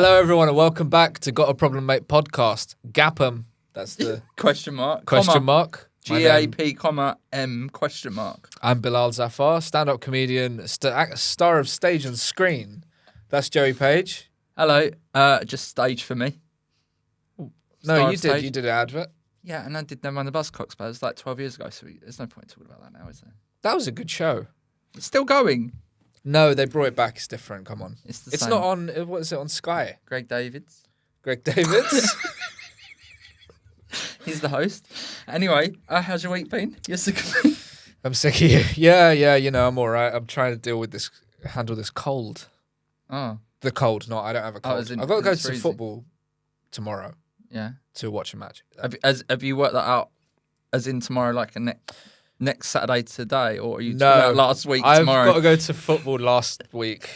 Hello, everyone, and welcome back to Got a Problem Mate podcast. Gapham. That's the question mark. question mark. GAP, M question mark. I'm Bilal Zafar, stand-up comedian, star of stage and screen. That's Joey Page. Hello. Just stage for me. No, you did. You did an advert. Yeah, and I did them on the Buzzcocks, but it was like 12 years ago, so there's no point talking about that now, is there? That was a good show. It's still going. No, they brought it back. It's different. Come on. It's same. Not on. What is it on Sky? Greg Davids. Greg Davids. He's the host. Anyway, how's your week been? You're sick of me? I'm sick of you. Yeah. You know, I'm all right. I'm trying to deal with this, handle this cold. Oh. The cold. No, I don't have a cold. I've got to go to football tomorrow. Yeah. To watch a match. Have you worked that out? As in tomorrow, like a next Saturday today, or are you last week tomorrow? I've got to go to football last week.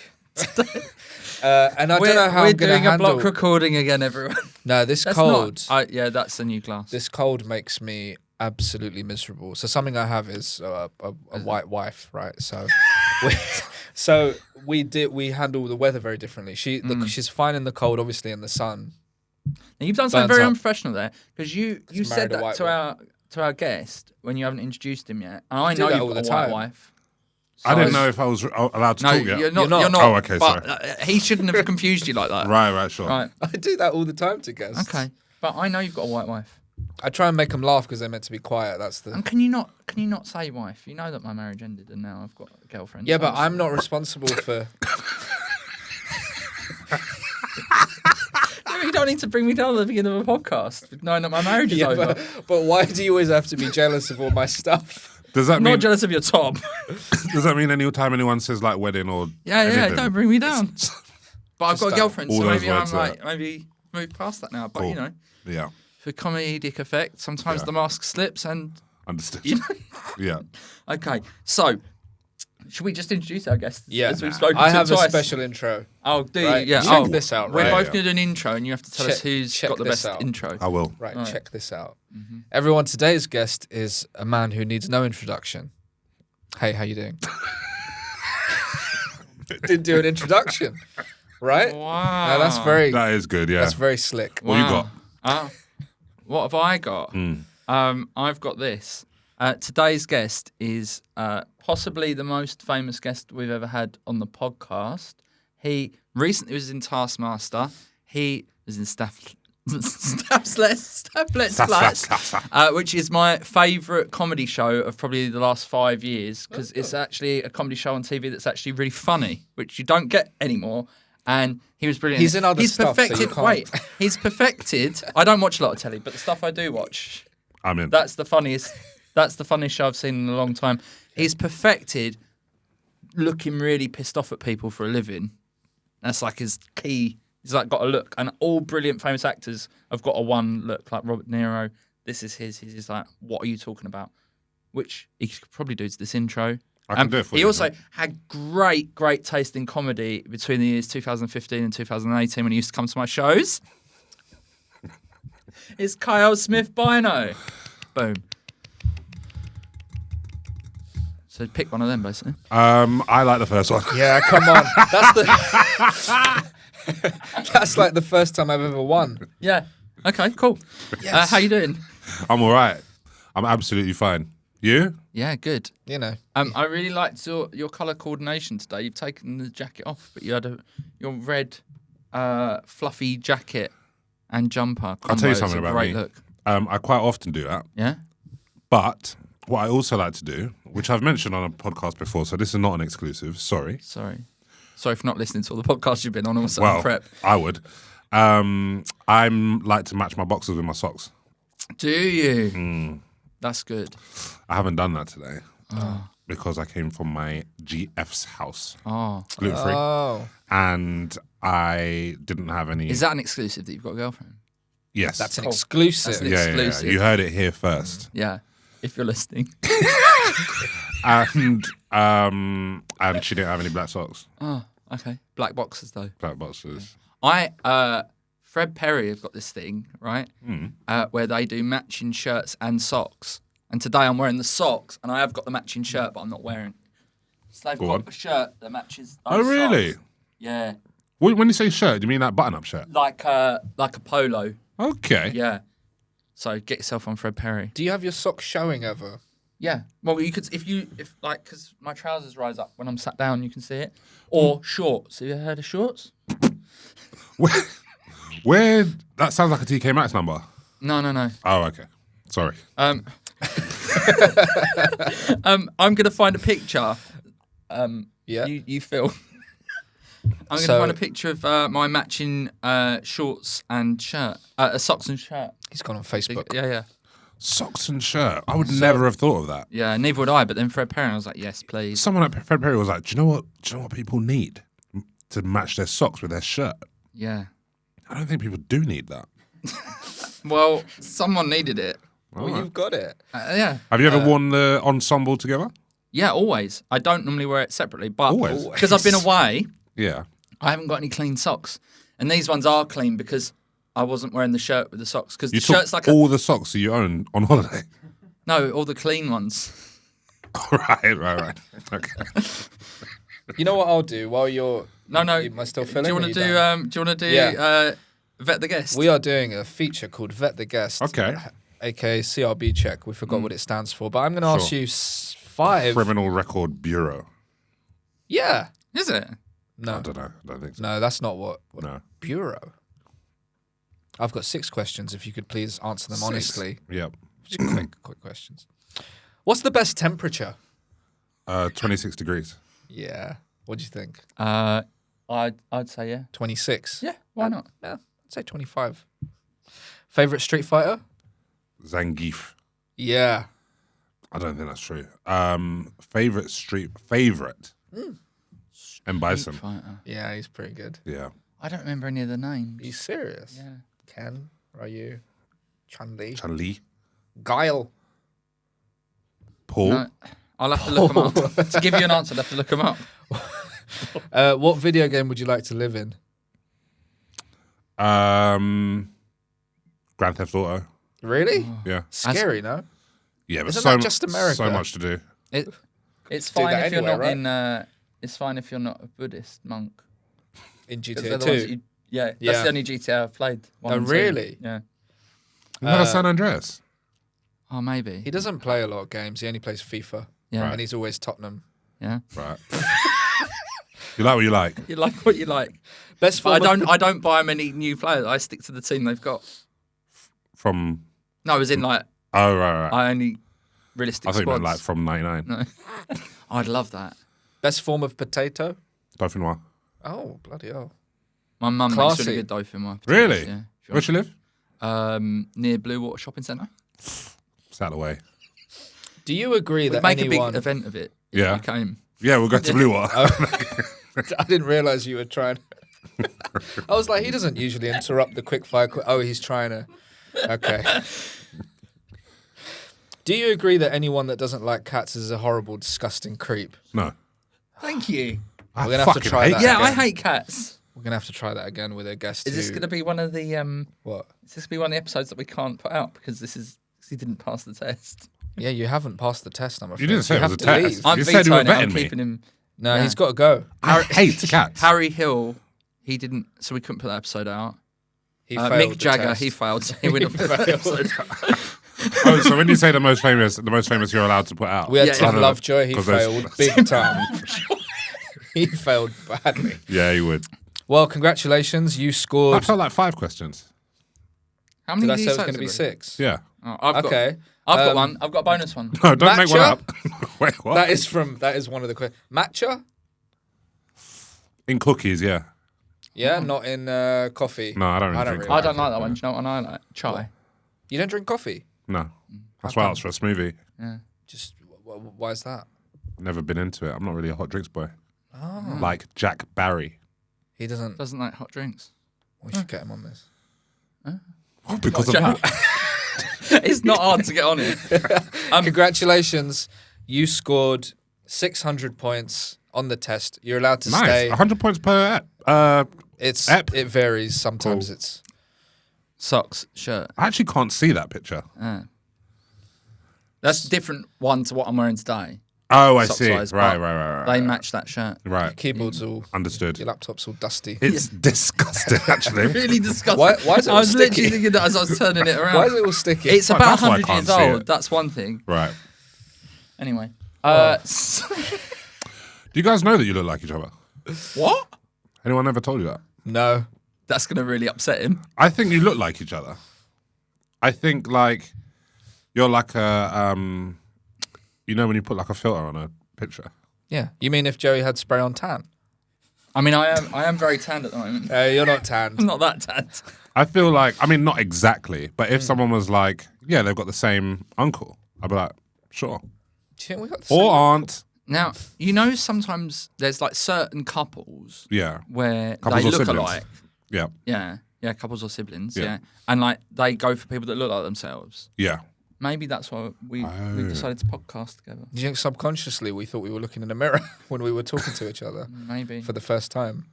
And I don't know how I'm going to handle... We're doing a block recording again, everyone. No, this cold... yeah, that's a new class. This cold makes me absolutely miserable. So something I have is a white wife, right? So we handle the weather very differently. She's fine in the cold, obviously in the sun. Now, you've done something very unprofessional there, because you said that to our guest when you haven't introduced him yet. And I know you've got a white wife. So I didn't know if I was allowed to talk yet. You're not. Oh, okay, sorry. He shouldn't have confused you like that. Right, sure. Right. I do that all the time to guests. Okay, but I know you've got a white wife. I try and make them laugh because they're meant to be quiet. And can you not say wife? You know that my marriage ended and now I've got a girlfriend. Yeah, but I'm not responsible for... You don't need to bring me down at the beginning of a podcast knowing that my marriage is over. But why do you always have to be jealous of all my stuff? I'm not jealous of your top. Does that mean any time anyone says like wedding or anything? Don't bring me down. But I've got a girlfriend, so maybe move past that now. But cool. you know, yeah, for comedic effect, sometimes the mask slips and understood. You know? Yeah. Okay, so. Should we just introduce our guests? Yeah, I have a special intro. Oh, do right? you? Yeah. Check this out. We're both going to do an intro, and you have to tell us who's got the best intro. I will. Right, check this out. Mm-hmm. Everyone, today's guest is a man who needs no introduction. Hey, how you doing? Didn't do an introduction, right? Wow. No, that is good, yeah. That's very slick. What you got? What have I got? I've got this. Today's guest is possibly the most famous guest we've ever had on the podcast. He recently was in Taskmaster. He was in which is my favourite comedy show of probably the last 5 years, because it's actually a comedy show on TV that's actually really funny, which you don't get anymore. And he was brilliant. He's in other stuff, perfected. So you can't. He's perfected. I don't watch a lot of telly, but the stuff I do watch, I'm in. That's the funniest show I've seen in a long time. He's perfected looking really pissed off at people for a living. That's like his key. He's like got a look. And all brilliant famous actors have got a one look, like Robert De Niro. This is his. He's just like, what are you talking about? Which he could probably do to this intro. I can do it for you. He also had great taste in comedy between the years 2015 and 2018 when he used to come to my shows. It's Kiell Smith-Bynoe. Boom. So pick one of them, basically. I like the first one. Yeah, come on. That's like the first time I've ever won. Yeah. Okay, cool. Yes. How you doing? I'm all right. I'm absolutely fine. You? Yeah, good. You know. I really liked your colour coordination today. You've taken the jacket off, but you had your red fluffy jacket and jumper. I'll tell you something about great me. Look. I quite often do that. Yeah? But what I also like to do, which I've mentioned on a podcast before, so this is not an exclusive, sorry for not listening to all the podcasts you've been on also prep. I would. I'm like to match my boxers with my socks. Do you? That's good. I haven't done that today because I came from my GF's house. Oh. Gluten-free. Oh. And I didn't have any... Is that an exclusive that you've got a girlfriend? Yes. That's an exclusive. That's an exclusive. Yeah. You heard it here first. Yeah. If you're listening. And she didn't have any black socks. Oh, okay. Black boxes, though. Black boxes. Fred Perry have got this thing, right? Where they do matching shirts and socks. And today I'm wearing the socks, and I have got the matching shirt, but I'm not wearing. So they've got a shirt that matches those Oh, really? socks. Yeah. When you say shirt, do you mean that button-up shirt? Like a polo. Okay. Yeah. So get yourself on Fred Perry. Do you have your socks showing ever? Yeah. Well, you could if because my trousers rise up when I'm sat down, you can see it. Or shorts. Have you heard of shorts? Where that sounds like a TK Maxx number. No. Oh, okay. Sorry. I'm gonna find a picture. Yeah. You Phil. I'm gonna So- find a picture of my matching shorts and shirt, socks and shirt. He's gone on Facebook. Yeah. Socks and shirt. I would never have thought of that. Yeah, neither would I. But then Fred Perry, I was like, yes, please. Someone at Fred Perry was like, "Do you know what people need to match their socks with their shirt?" Yeah. I don't think people do need that. Well, someone needed it. Well, you've got it. Yeah. Have you ever worn the ensemble together? Yeah, always. I don't normally wear it separately, but Always? because I've been away, Yeah. I haven't got any clean socks, and these ones are clean because I wasn't wearing the shirt with the socks because You the took shirt's like all the socks that you own on holiday. all the clean ones. Right. Okay. You know what I'll do while you're... No. Am I still filling? Do you want to do? Do you want to do? Yeah. Vet the guest. We are doing a feature called Vet the Guest. Okay. AKA CRB check. We forgot what it stands for. But I'm going to ask Sure. you 5... Criminal Record Bureau. Yeah. Is it? I don't know. I don't think so. No, that's not what No. Bureau. I've got 6 questions. If you could please answer them 6? honestly. Yep. Just quick questions. What's the best temperature? 26 degrees. Yeah. What do you think? I'd say yeah. 26? Yeah. Why not? Yeah. I'd say 25. Favorite Street Fighter? Zangief. Yeah. I don't think that's true. Favorite. M. Bison. Fighter. Yeah, he's pretty good. Yeah. I don't remember any of the names. Are you serious? Yeah. Ken, Ryu, Chun-Li, Chun-Li. Guile. Paul. No, I'll have to look them up. To give you an answer, I'll have to look them up. What video game would you like to live in? Grand Theft Auto. Really? Yeah. Scary, no? Yeah, but Isn't so that just America? So much to do. It's Do fine that if you're anywhere, not in. It's fine if you're not a Buddhist monk. In 'Cause GTA they're the ones 2? that's Yeah. the only GTA I've played. One Oh, and two. really? Yeah. Not San Andreas. Oh, maybe. He doesn't play a lot of games. He only plays FIFA. Yeah. And he's always Tottenham. Yeah. Right. You like what you like. You like what you like. Best But form I don't buy many new players. I stick to the team they've got. From. No, as in like Oh, right. I only realistic I thought you squads. meant like from 99. No. I'd love that. Best form of potato? Dauphinois. Oh, bloody hell. My mum makes Classy. really good dauphinois. Really? Yeah. Where do you live? Near Blue Water Shopping Centre. It's out of the way. Do you agree We that make anyone... a big event of it. if Yeah. You came. Yeah, we'll go to Blue Water. I didn't realise you were trying... I was like, he doesn't usually interrupt the quick fire... Oh, he's trying to... Okay. Do you agree that anyone that doesn't like cats is a horrible, disgusting creep? No. Thank you. I We're gonna have to fucking try hate that. Yeah, cats. I hate cats. We're going to have to try that again with a guest Is this who- going to be one of the What? Is this going to be one of the episodes that we can't put out because he didn't pass the test? Yeah, you haven't passed the test, I'm afraid. You didn't say it have was a to test. leave. I'm You said you were vetoing it. I'm vetting me. keeping him. No, Yeah. he's got to go. I hate cats. Harry Hill, he didn't, so we couldn't put that episode out. He failed Mick the Jagger, test. he failed. So he wouldn't put that episode out. Oh, so when you say the most famous you're allowed to put out. We had Yeah, Tim yeah. Lovejoy. He 'Cause those- failed big time. He failed badly. Yeah, you would. Well, congratulations. You I scored... felt like 5 questions. How many Did I of say these it was going to be have 6? Yeah. Oh, I've Okay. got one. I've got a bonus one. No, don't make one Matcha? up. Wait, what? That is one of the questions. Matcha? In cookies, yeah. Yeah, not in coffee. No, I don't really drink I coffee. don't like that one. Do you know what I like? Chai. You don't drink coffee? No. That's why it's for a smoothie. Just why is that? Never been into it. I'm not really a hot drinks boy. Oh. Like Jack Barry. He doesn't... Doesn't like hot drinks. We should get him on this. Because of Jack. that. It's not hard to get on it. Congratulations. You scored 600 points on the test. You're allowed to Nice. stay. 100 points per It's ep. It varies. Sometimes Cool. it's... Socks, shirt. I actually can't see that picture. That's a different one to what I'm wearing today. Oh, I sock see. size, Right. but They match that shirt. Right. Keyboard's all Understood. your laptop's all dusty. It's disgusting, actually. Really disgusting. Why is it I all was sticky? literally thinking that as I was turning it around. Why is it all sticky? It's Oh, about that's why I 100 can't years see old. it. That's one thing. Right. Anyway. Do you guys know that you look like each other? What? Anyone ever told you that? No. That's going to really upset him. I think you look like each other. I think like you're like a you know when you put like a filter on a picture. Yeah. You mean if Joey had spray on tan? I mean, I am very tanned at the moment. You're not tanned. I'm not that tanned. I feel like not exactly, but if someone was like, yeah, they've got the same uncle, I'd be like, sure. Do you think we got the same? Or aunt. Now, sometimes there's like certain couples Yeah. where Couples they or look siblings. alike. Yeah. Yeah, couples or siblings. Yeah. Yeah. And like they go for people that look like themselves. Yeah. Maybe that's why we decided to podcast together. Do you think subconsciously we thought we were looking in a mirror when we were talking to each other Maybe. for the first time?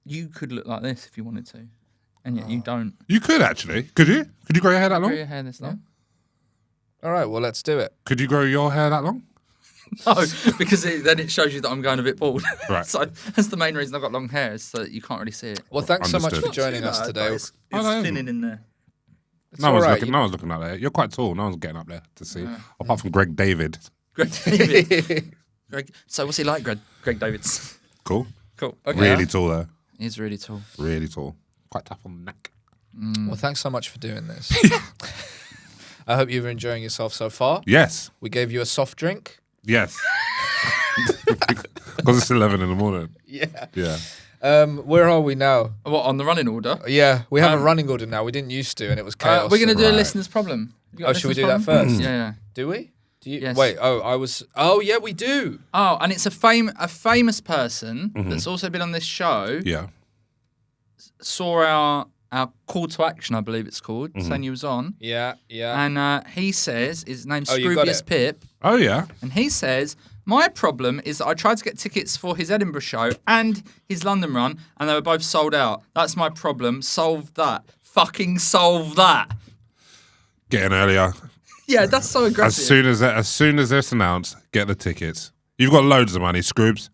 You could look like this if you wanted to. And yet you don't. You could actually. Could you? Could you grow your hair that Grow long? your hair this long. All right, well, let's do it. Could you grow your hair that long? No, because then it shows you that I'm going a bit bald. Right. So that's the main reason I've got long hair, is so that you can't really see it. Well, thanks so much for Understood. joining us today. It's Oh, no. thinning in there. It's No all one's right. looking. No one's looking up there. You're quite tall. No one's getting up there to see. Apart from Greg David. Greg David. So what's he like, Greg Davids? Cool. Cool. Okay. Really tall though. He's really tall. Really tall. Quite tough on the neck. Well, thanks so much for doing this. I hope you're enjoying yourself so far. Yes. We gave you a soft drink. Yes. Because it's 11 in the morning. Yeah. Yeah. Where are we now? What, on the running order? Yeah, we have a running order now. We didn't used to, and it was chaos. We're going to do a Right. listener's problem. You got Oh, a should we listener's do that problem? first? Yeah. Do we? Do you? Yes. Wait. Oh, yeah, we do. Oh, and it's a famous person that's also been on this show. Yeah. Saw our call to action, I believe it's called, saying you was on. Yeah. Yeah. And he says, his name's Oh, you got Scroobius it. Pip, Oh yeah. and he says, my problem is that I tried to get tickets for his Edinburgh show and his London run, and they were both sold out. That's my problem. Solve that. Fucking solve that. Getting earlier. Yeah, that's so aggressive. As soon as it's announced, get the tickets. You've got loads of money, Scroobs.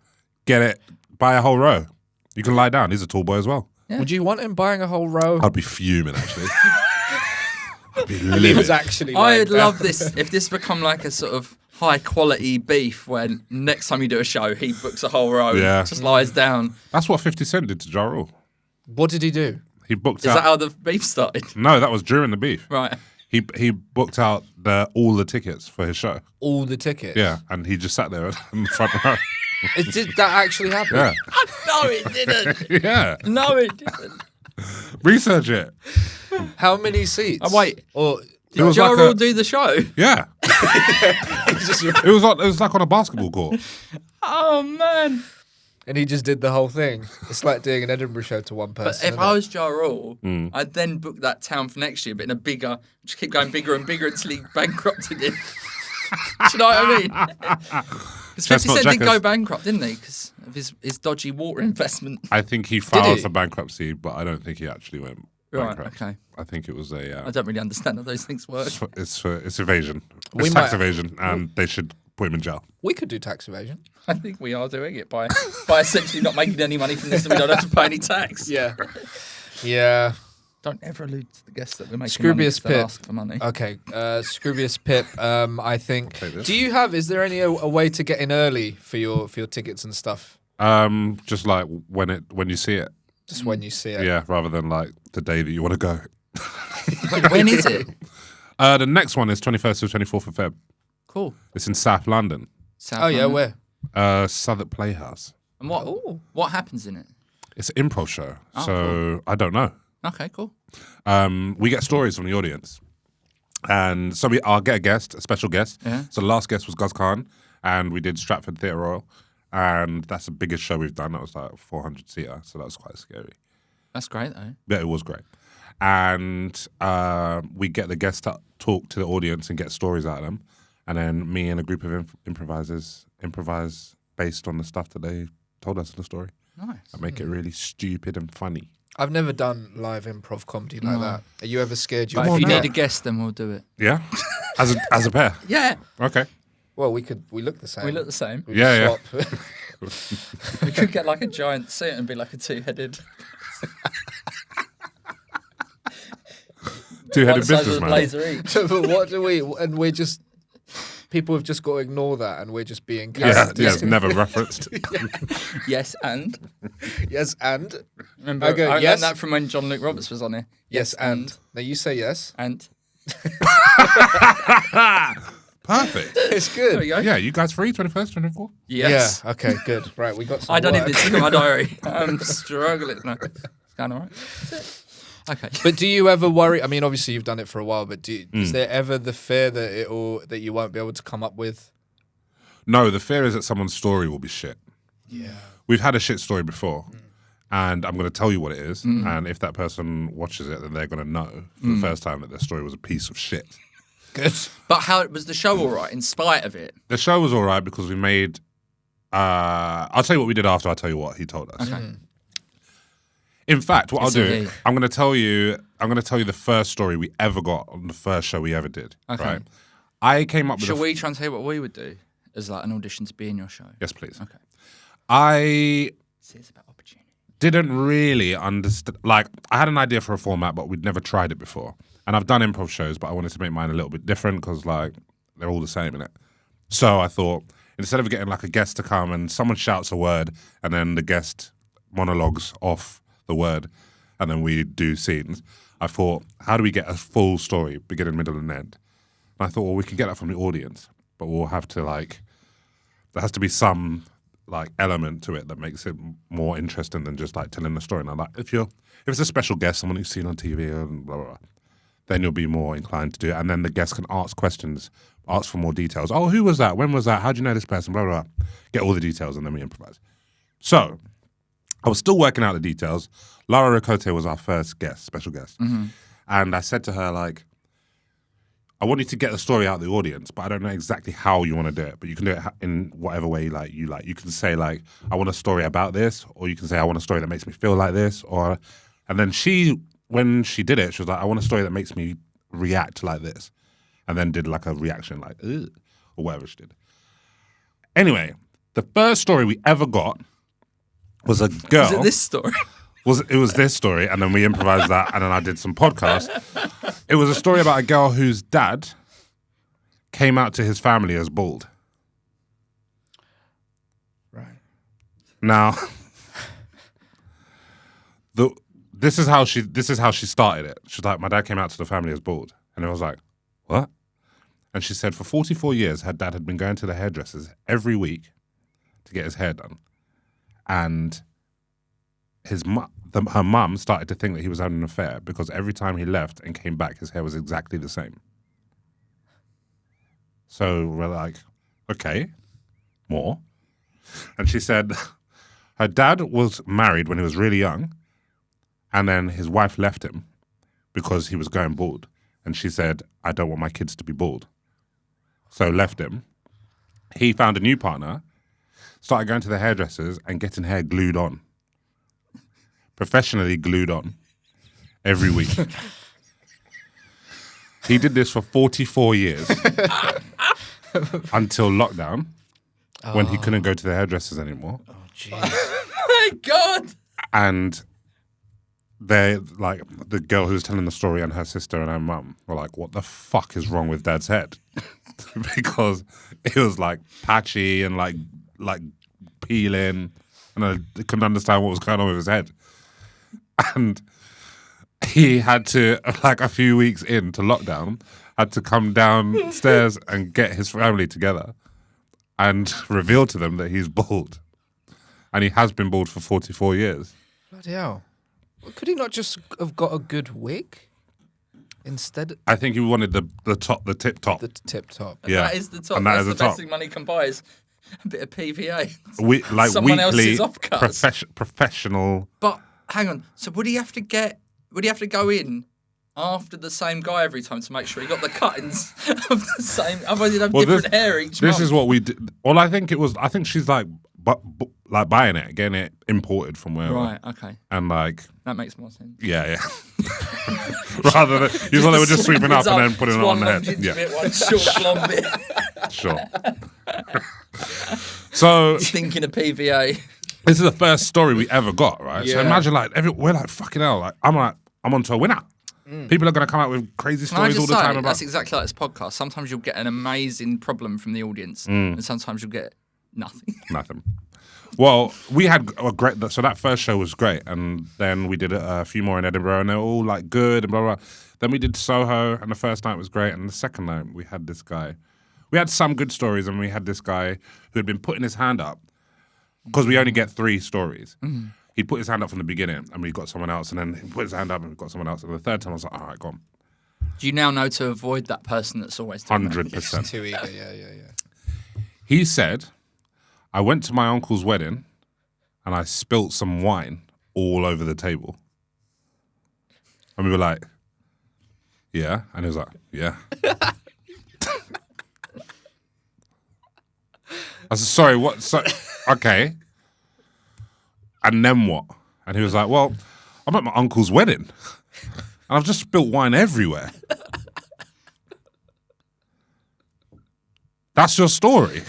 Get it. Buy a whole row. You can lie down. He's a tall boy as well. Yeah. Would you want him buying a whole row? I'd be fuming actually. I'd be He livid. was actually. lying I'd down. love this if this become like a sort of high quality beef when next time you do a show he books a whole row, Yeah. just lies down. That's what 50 Cent did to Ja Rule. What did he do? He booked Is out. that how the beef started? No, that was during the beef. Right. He booked out all the tickets for his show. All the tickets. Yeah, and he just sat there in the front row. Did that actually happen? Yeah, No, it didn't. yeah. No, it didn't. Research it. How many seats? Oh, wait. Or It was Ja like Rule do the show? yeah. It was like on a basketball court. Oh man! and he just did the whole thing. It's like doing an Edinburgh show to one But person. if isn't I it? was Ja Rule, I'd then book that town for next year, but in a bigger, just keep going bigger and bigger until he bankrupted it. Do you know what I mean? Because 50 not Cent did Jackers. go bankrupt, didn't he? Because of his dodgy water investment. I think he filed he? for bankruptcy, but I don't think he actually went Right, bankrupt. okay. I think it was a. I don't really understand how those things work. It's evasion. We It's tax might- evasion, and they should put him in jail. We could do tax evasion. I think we are doing it by essentially not making any money from this, and we don't have to pay any tax. Yeah. Yeah. Don't ever allude to the guests that we're making money Scroobius because they'll Pip. ask for money. Okay. Scroobius Pip. I think. Take this. Do you have? Is there any a way to get in early for your tickets and stuff? Just like when you see it, Just when you see it. yeah, rather than like the day that you want to go. When is it? The next one is 21st to 24th of Feb. Cool. It's in South London, South Oh yeah, London. where? Southwark Playhouse. And what happens in it? It's an improv show, Oh, so I don't know. Okay, cool. We get stories from the audience, and so I'll get a special guest. Yeah. So the last guest was Guz Khan, and we did Stratford Theatre Royal, and that's the biggest show we've done. That was like 400 seater, so that was quite scary. That's great though. Yeah, it was great. And we get the guests to talk to the audience and get stories out of them, and then me and a group of improvisers improvise based on the stuff that they told us in the story. Nice. And make it really stupid and funny. I've never done live improv comedy like that. Are you ever scared? But You'll if you forget? need a guest, then we'll do it. Yeah, as a pair. Yeah. Okay. Well, we look the same. We look the same. We Yeah, swap. We could get like a giant suit and be like a two-headed. Two-headed one side with a businessman. blazer each. But what do we? And we're just people have just got to ignore that, and we're just being Yeah, characters. it's never referenced. Yes, and Yes, and remember, Okay, I yes. learned that from when John Luke Roberts was on here. yes, and. Now you say yes. And Perfect. It's there we good. go. Yeah, you guys free 21st, 24th? Yes. Yeah. Okay. Good. Right. We got. Some I don't work. even see my diary. I'm struggling. No, it's going all right. That's it. Okay. But do you ever worry? I mean, obviously you've done it for a while, but Mm. is there ever the fear that you won't be able to come up with? No, the fear is that someone's story will be shit. Yeah. We've had a shit story before, and I'm going to tell you what it is. And if that person watches it, then they're going to know for the first time that their story was a piece of shit. Good. But how was the show all right in spite of it? The show was all right because we made. I'll tell you what we did after I tell you what he told us. Okay. In fact, what It's I'll a do, he. I'm going to tell you the first story we ever got on the first show we ever did. Okay. Right? I came up with. Shall we try and tell you what we would do as like an audition to be in your show? Yes, please. Okay. I See, it's about opportunity. didn't really understand. Like, I had an idea for a format, but we'd never tried it before. And I've done improv shows, but I wanted to make mine a little bit different because, like, they're all the same in it. So I thought, instead of getting like a guest to come and someone shouts a word and then the guest monologues off the word and then we do scenes, I thought, how do we get a full story, beginning, middle, and end? And I thought, well, we can get that from the audience, but we'll have to, like, there has to be some, like, element to it that makes it more interesting than just, like, telling the story. Now, like, if it's a special guest, someone you've seen on TV and blah, blah, blah, then you'll be more inclined to do it. And then the guest can ask questions, ask for more details. Oh, who was that? When was that? How do you know this person? Blah, blah, blah. Get all the details and then we improvise. So I was still working out the details. Lara Ricote was our first guest, special guest. And I said to her, like, I want you to get the story out of the audience, but I don't know exactly how you want to do it. But you can do it in whatever way like you like. You can say, like, I want a story about this, or you can say, I want a story that makes me feel like this. And then when she did it, she was like, I want a story that makes me react like this. And then did like a reaction like, ugh, or whatever she did. Anyway, the first story we ever got was a girl. Is it this story? It was this story, and then we improvised that, and then I did some podcasts. It was a story about a girl whose dad came out to his family as bald. Right. Now, this is how she started it. She's like, my dad came out to the family as bald, and I was like, what? And she said for 44 years, her dad had been going to the hairdressers every week to get his hair done, and her mum started to think that he was having an affair because every time he left and came back, his hair was exactly the same. So we're like, okay, more. And she said her dad was married when he was really young, and then his wife left him because he was going bald. And she said, I don't want my kids to be bald. So left him. He found a new partner, started going to the hairdressers and getting hair glued on. Professionally glued on every week. He did this for 44 years until lockdown when he couldn't go to the hairdressers anymore. Oh, jeez. My God. And they, like, the girl who was telling the story and her sister and her mum were like, what the fuck is wrong with Dad's head? Because it was like patchy and like peeling, and I couldn't understand what was going on with his head. And he had to, like, a few weeks into lockdown, had to come downstairs and get his family together and reveal to them that he's bald. And he has been bald for 44 years. Bloody hell. Well, could he not just have got a good wig instead? I think he wanted the tip top. The tip top. Yeah. That is the top. And that That's is the the top. best thing money can buy is a bit of PVA. Like Someone weekly else's offcuts. professional. But hang on. So would he have to go in after the same guy every time to make sure he got the cuttings of the same? Otherwise he'd have different hair each month. This is what we did. Well, I think she's like like buying it, getting it imported from wherever. Right. Okay. And like, That makes more sense. yeah. Rather than you thought they were just sweeping up and then putting it on the head. Yeah, Bit, one short blonde bit. sure. So Thinking of PVA. this is the first story we ever got, right? So Yeah. imagine like we're like fucking hell. Like I'm onto a winner. People are gonna come out with crazy Can I stories all just the say, time about. that's exactly like this podcast. Sometimes you'll get an amazing problem from the audience, and sometimes you'll get nothing. Nothing. Well, we had a great. So that first show was great, and then we did a few more in Edinburgh, and they were all like good and blah blah. Then we did Soho, and the first night was great, and the second night we had this guy. We had some good stories, and we had this guy who had been putting his hand up because we only get 3 stories. He'd put his hand up from the beginning, and we got someone else, and then he put his hand up, and we got someone else, and the third time I was like, all right, go on, Do you now know to avoid that person that's always doing that? 100%. Too eager. Yeah. He said, I went to my uncle's wedding and I spilt some wine all over the table. And we were like, yeah. And he was like, yeah. I said, sorry, what? So, okay. And then what? And he was like, well, I'm at my uncle's wedding and I've just spilt wine everywhere. That's your story.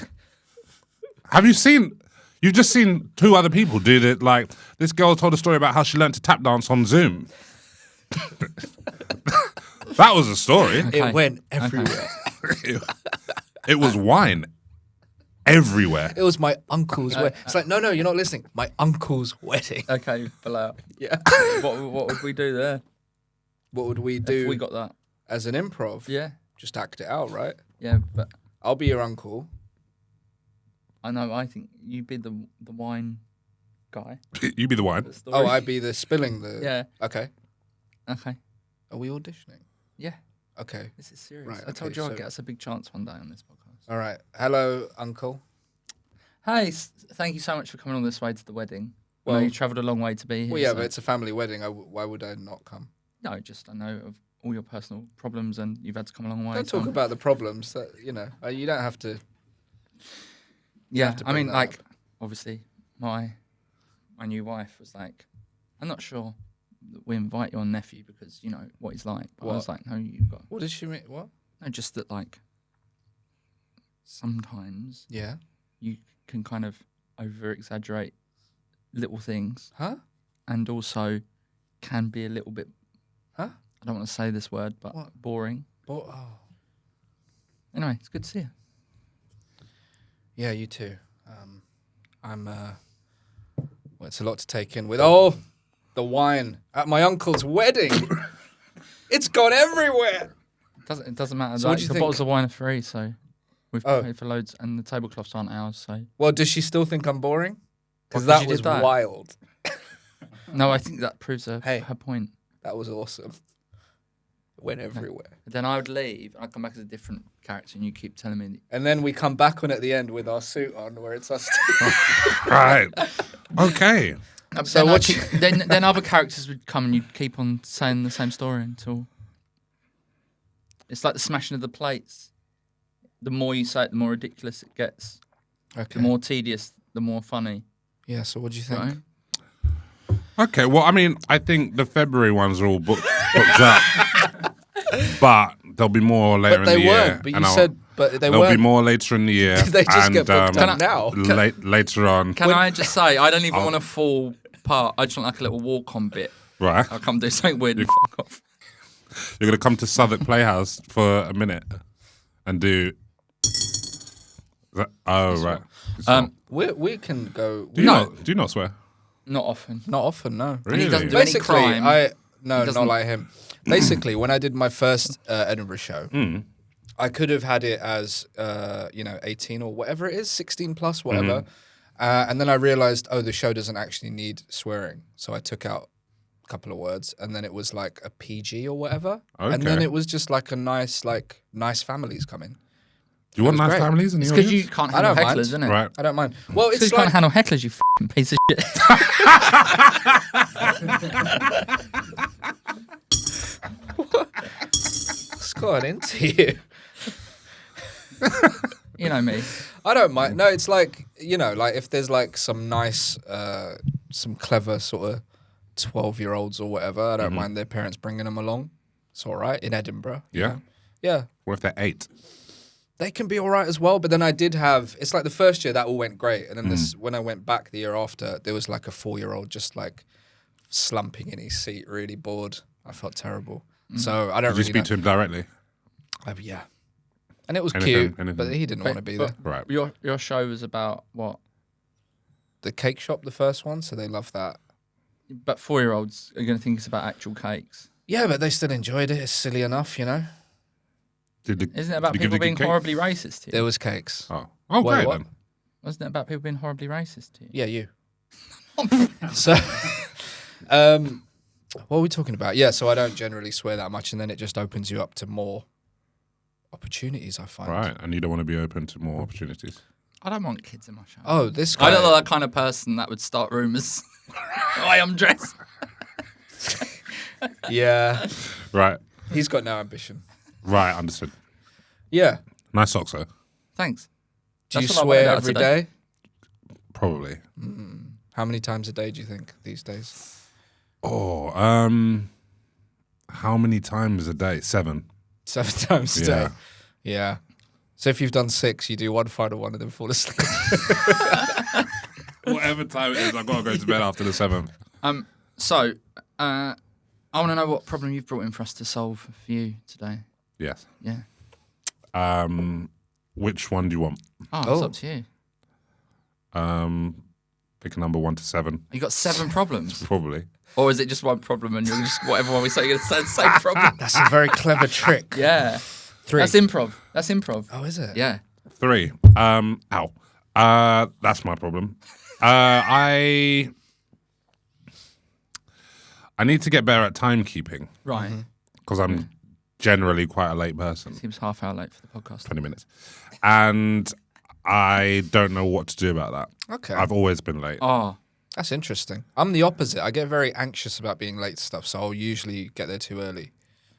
You've just seen 2 other people do that. Like, this girl told a story about how she learned to tap dance on Zoom. That was a story. Okay. It went everywhere. It was wine everywhere. It was my uncle's wedding. It's like, no, you're not listening. My uncle's wedding. Okay, Bilal. Yeah. What would we do there? What would we do If we got that? as an improv? Yeah. Just act it out, right? Yeah, but I'll be your uncle. I know. I think you'd be the wine guy. You be the wine. The story. Oh, I'd be the spilling the... Yeah. Okay. Okay. Are we auditioning? Yeah. Okay. This is serious. Right, I told okay, you I'd so- get us a big chance one day on this podcast. All right. Hello, uncle. Hey, thank you so much for coming all this way to the wedding. Well, Well- you travelled a long way to be here. Well, yeah, so- but it's a family wedding. Why would I not come? No, just I know of all your personal problems and you've had to come a long way. Don't so- talk about the problems. That you don't have to... Yeah, have to I bring mean, that like, up. obviously, my new wife was like, I'm not sure that we invite your nephew because you know what he's like. But I was like, no, you've got What did she mean? What? no, just that like sometimes Yeah. you can kind of over exaggerate little things Huh? and also can be a little bit. Huh? I don't want to say this word, but What? boring. Oh. Anyway, it's good to see you. Yeah, you too. I'm. Well, it's a lot to take in with. Oh, the wine at my uncle's wedding. It's gone everywhere. It doesn't matter. So what Like, do you the think? bottles of wine are free, so we've Oh. paid for loads, and the tablecloths aren't ours. So Well, does she still think I'm boring? Because What, 'cause that you was did that? wild. no, I think that proves Hey. her point. That was awesome. It went everywhere. But then I would leave, and I'd come back as a different character, and you keep telling me. And then we come back on at the end with our suit on, where it's us. Right. Okay. So then, what then other characters would come, and you'd keep on saying the same story until it's like the smashing of the plates. The more you say it, the more ridiculous it gets. Okay. The more tedious, the more funny. Yeah. So what do you think? Right? Okay. Well, I mean, I think the February ones are all booked up. But there'll be more later But they in the year. weren't. But you said, but they there'll weren't. be more later in the year. Did they just and, get booked up now? Later on. Can I just say, I don't even want to fall part. I just want like a little walk-on bit. Right. I'll come do something weird and fuck off. You're going to come to Southwark Playhouse for a minute and do... right. We can go. Do you not swear? Not often. Not often, no. And he doesn't do Really? any crime. No, doesn't- not like him. Basically, when I did my first Edinburgh show, I could have had it as 18 or whatever it is, 16 plus, whatever. And then I realized, the show doesn't actually need swearing, so I took out a couple of words, and then it was like a PG or whatever, and then Okay. it was just like a nice families coming. Do you want was nice great. families in the It's because audience? you can't I handle don't mind. hecklers, isn't it? Right. I don't mind. Well, Because it's you like can't handle hecklers, you f***ing piece of shit. what's gone into you. You know me. I don't mind. No, it's like, like if there's like some nice, some clever sort of 12-year-olds or whatever, I don't mind their parents bringing them along. It's all right in Edinburgh. you Yeah? know? Yeah. What if they're 8? They can be all right as well. But then I did have, it's like the first year that all went great. And then when I went back the year after, there was like a 4-year-old just like slumping in his seat, really bored. I felt terrible. So I don't Did you really speak to him directly? Yeah. And it was Anything- cute, but he didn't want to be there. Right. Your show was about what? The cake shop, the first one, so they love that. But 4-year-olds are going to think it's about actual cakes. Yeah, but they still enjoyed it. It's silly enough, Isn't it about did you give people the being cake? horribly racist to you? There was cakes. Oh, Wait, great what? then. Wasn't it about people being horribly racist to you? Yeah, you. So, what are we talking about? Yeah, so I don't generally swear that much, and then it just opens you up to more opportunities, I find. Right, and you don't want to be open to more opportunities. I don't want kids in my show. Oh, this guy. I don't know that kind of person that would start rumours. I am dressed. Yeah, Right, he's got no ambition. right, understood. Yeah. Nice socks though. Thanks. Do you That's what I swear wanted out every today. day? Probably. How many times a day do you think these days? Oh, how many times a day? 7. 7 times a Yeah. day. Yeah. So if you've done 6, you do one final one and then fall asleep. Whatever time it is, I've got to go to bed after the 7th. So, I want to know what problem you've brought in for us to solve for you today. Yes. Yeah. Which one do you want? Oh, it's up to you. Pick a number 1 to 7. You got 7 problems, Probably. or is it just one problem and you're just whatever one we say you're going to say the same problem? That's a very clever trick. Yeah. 3. That's improv. That's improv. Oh, is it? Yeah. 3. Ow. That's my problem. I need to get better at timekeeping Right. because I'm generally quite a late person. Seems half hour late for the podcast. 20 minutes. And I don't know what to do about that. Okay. I've always been late. Oh, That's interesting. I'm the opposite. I get very anxious about being late to stuff, so I'll usually get there too early.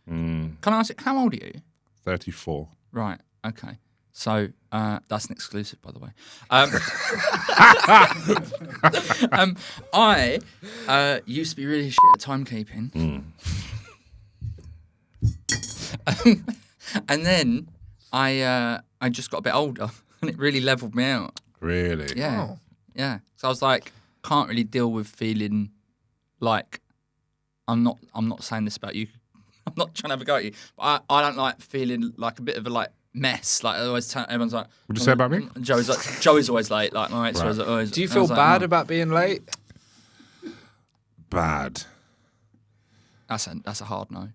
can I ask you, how old are you? 34. Right. Okay. So that's an exclusive, by the way. I used to be really shit at timekeeping, and then I just got a bit older, and it really leveled me out. Really? Yeah, Oh. yeah. So I was like, can't really deal with feeling like I'm not saying this about you. I'm not trying to have a go at you, but I don't like feeling like a bit of a like mess. Like everyone's like, What'd you say about me? Joey's always late. Like my mates Right. always. Do you and I feel was like, bad no, about being late? Bad. That's a hard no.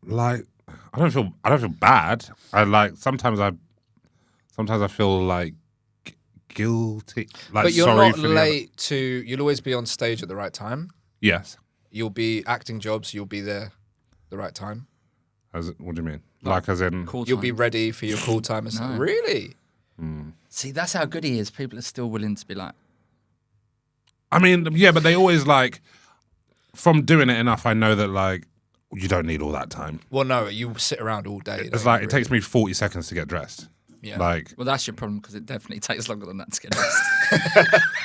Like, I don't feel bad. Sometimes I feel like guilty. Like, But you're sorry not for the other- late to... You'll always be on stage at the right time. Yes. You'll be acting jobs. You'll be there the right time. What do you mean? Like as in... Cool You'll be time. ready for your call time and stuff. No. Really? See, that's how good he is. People are still willing to be like, I mean, yeah, but they always like... From doing it enough, I know that like, you don't need all that time. Well, no, you sit around all day. It's like, it takes me 40 seconds to get dressed. Yeah. Like, well, that's your problem because it definitely takes longer than that to get dressed.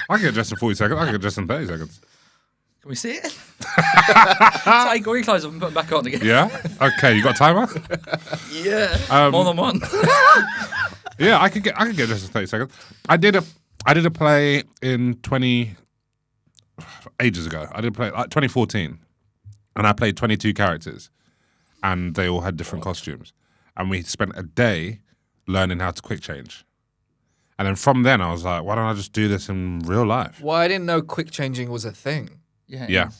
I can get dressed in 40 seconds. I can get dressed in 30 seconds. Can we see it? Take all your clothes off and put them back on again. Yeah? Okay, you got a timer? Yeah. More than one. Yeah, I could get dressed in 30 seconds. I did a play in ages ago. I did a play like 2014, and I played 22 characters, and they all had different costumes, and we spent a day learning how to quick change. And then from then I was like, why don't I just do this in real life? Well, I didn't know quick changing was a thing. Yeah. Yeah.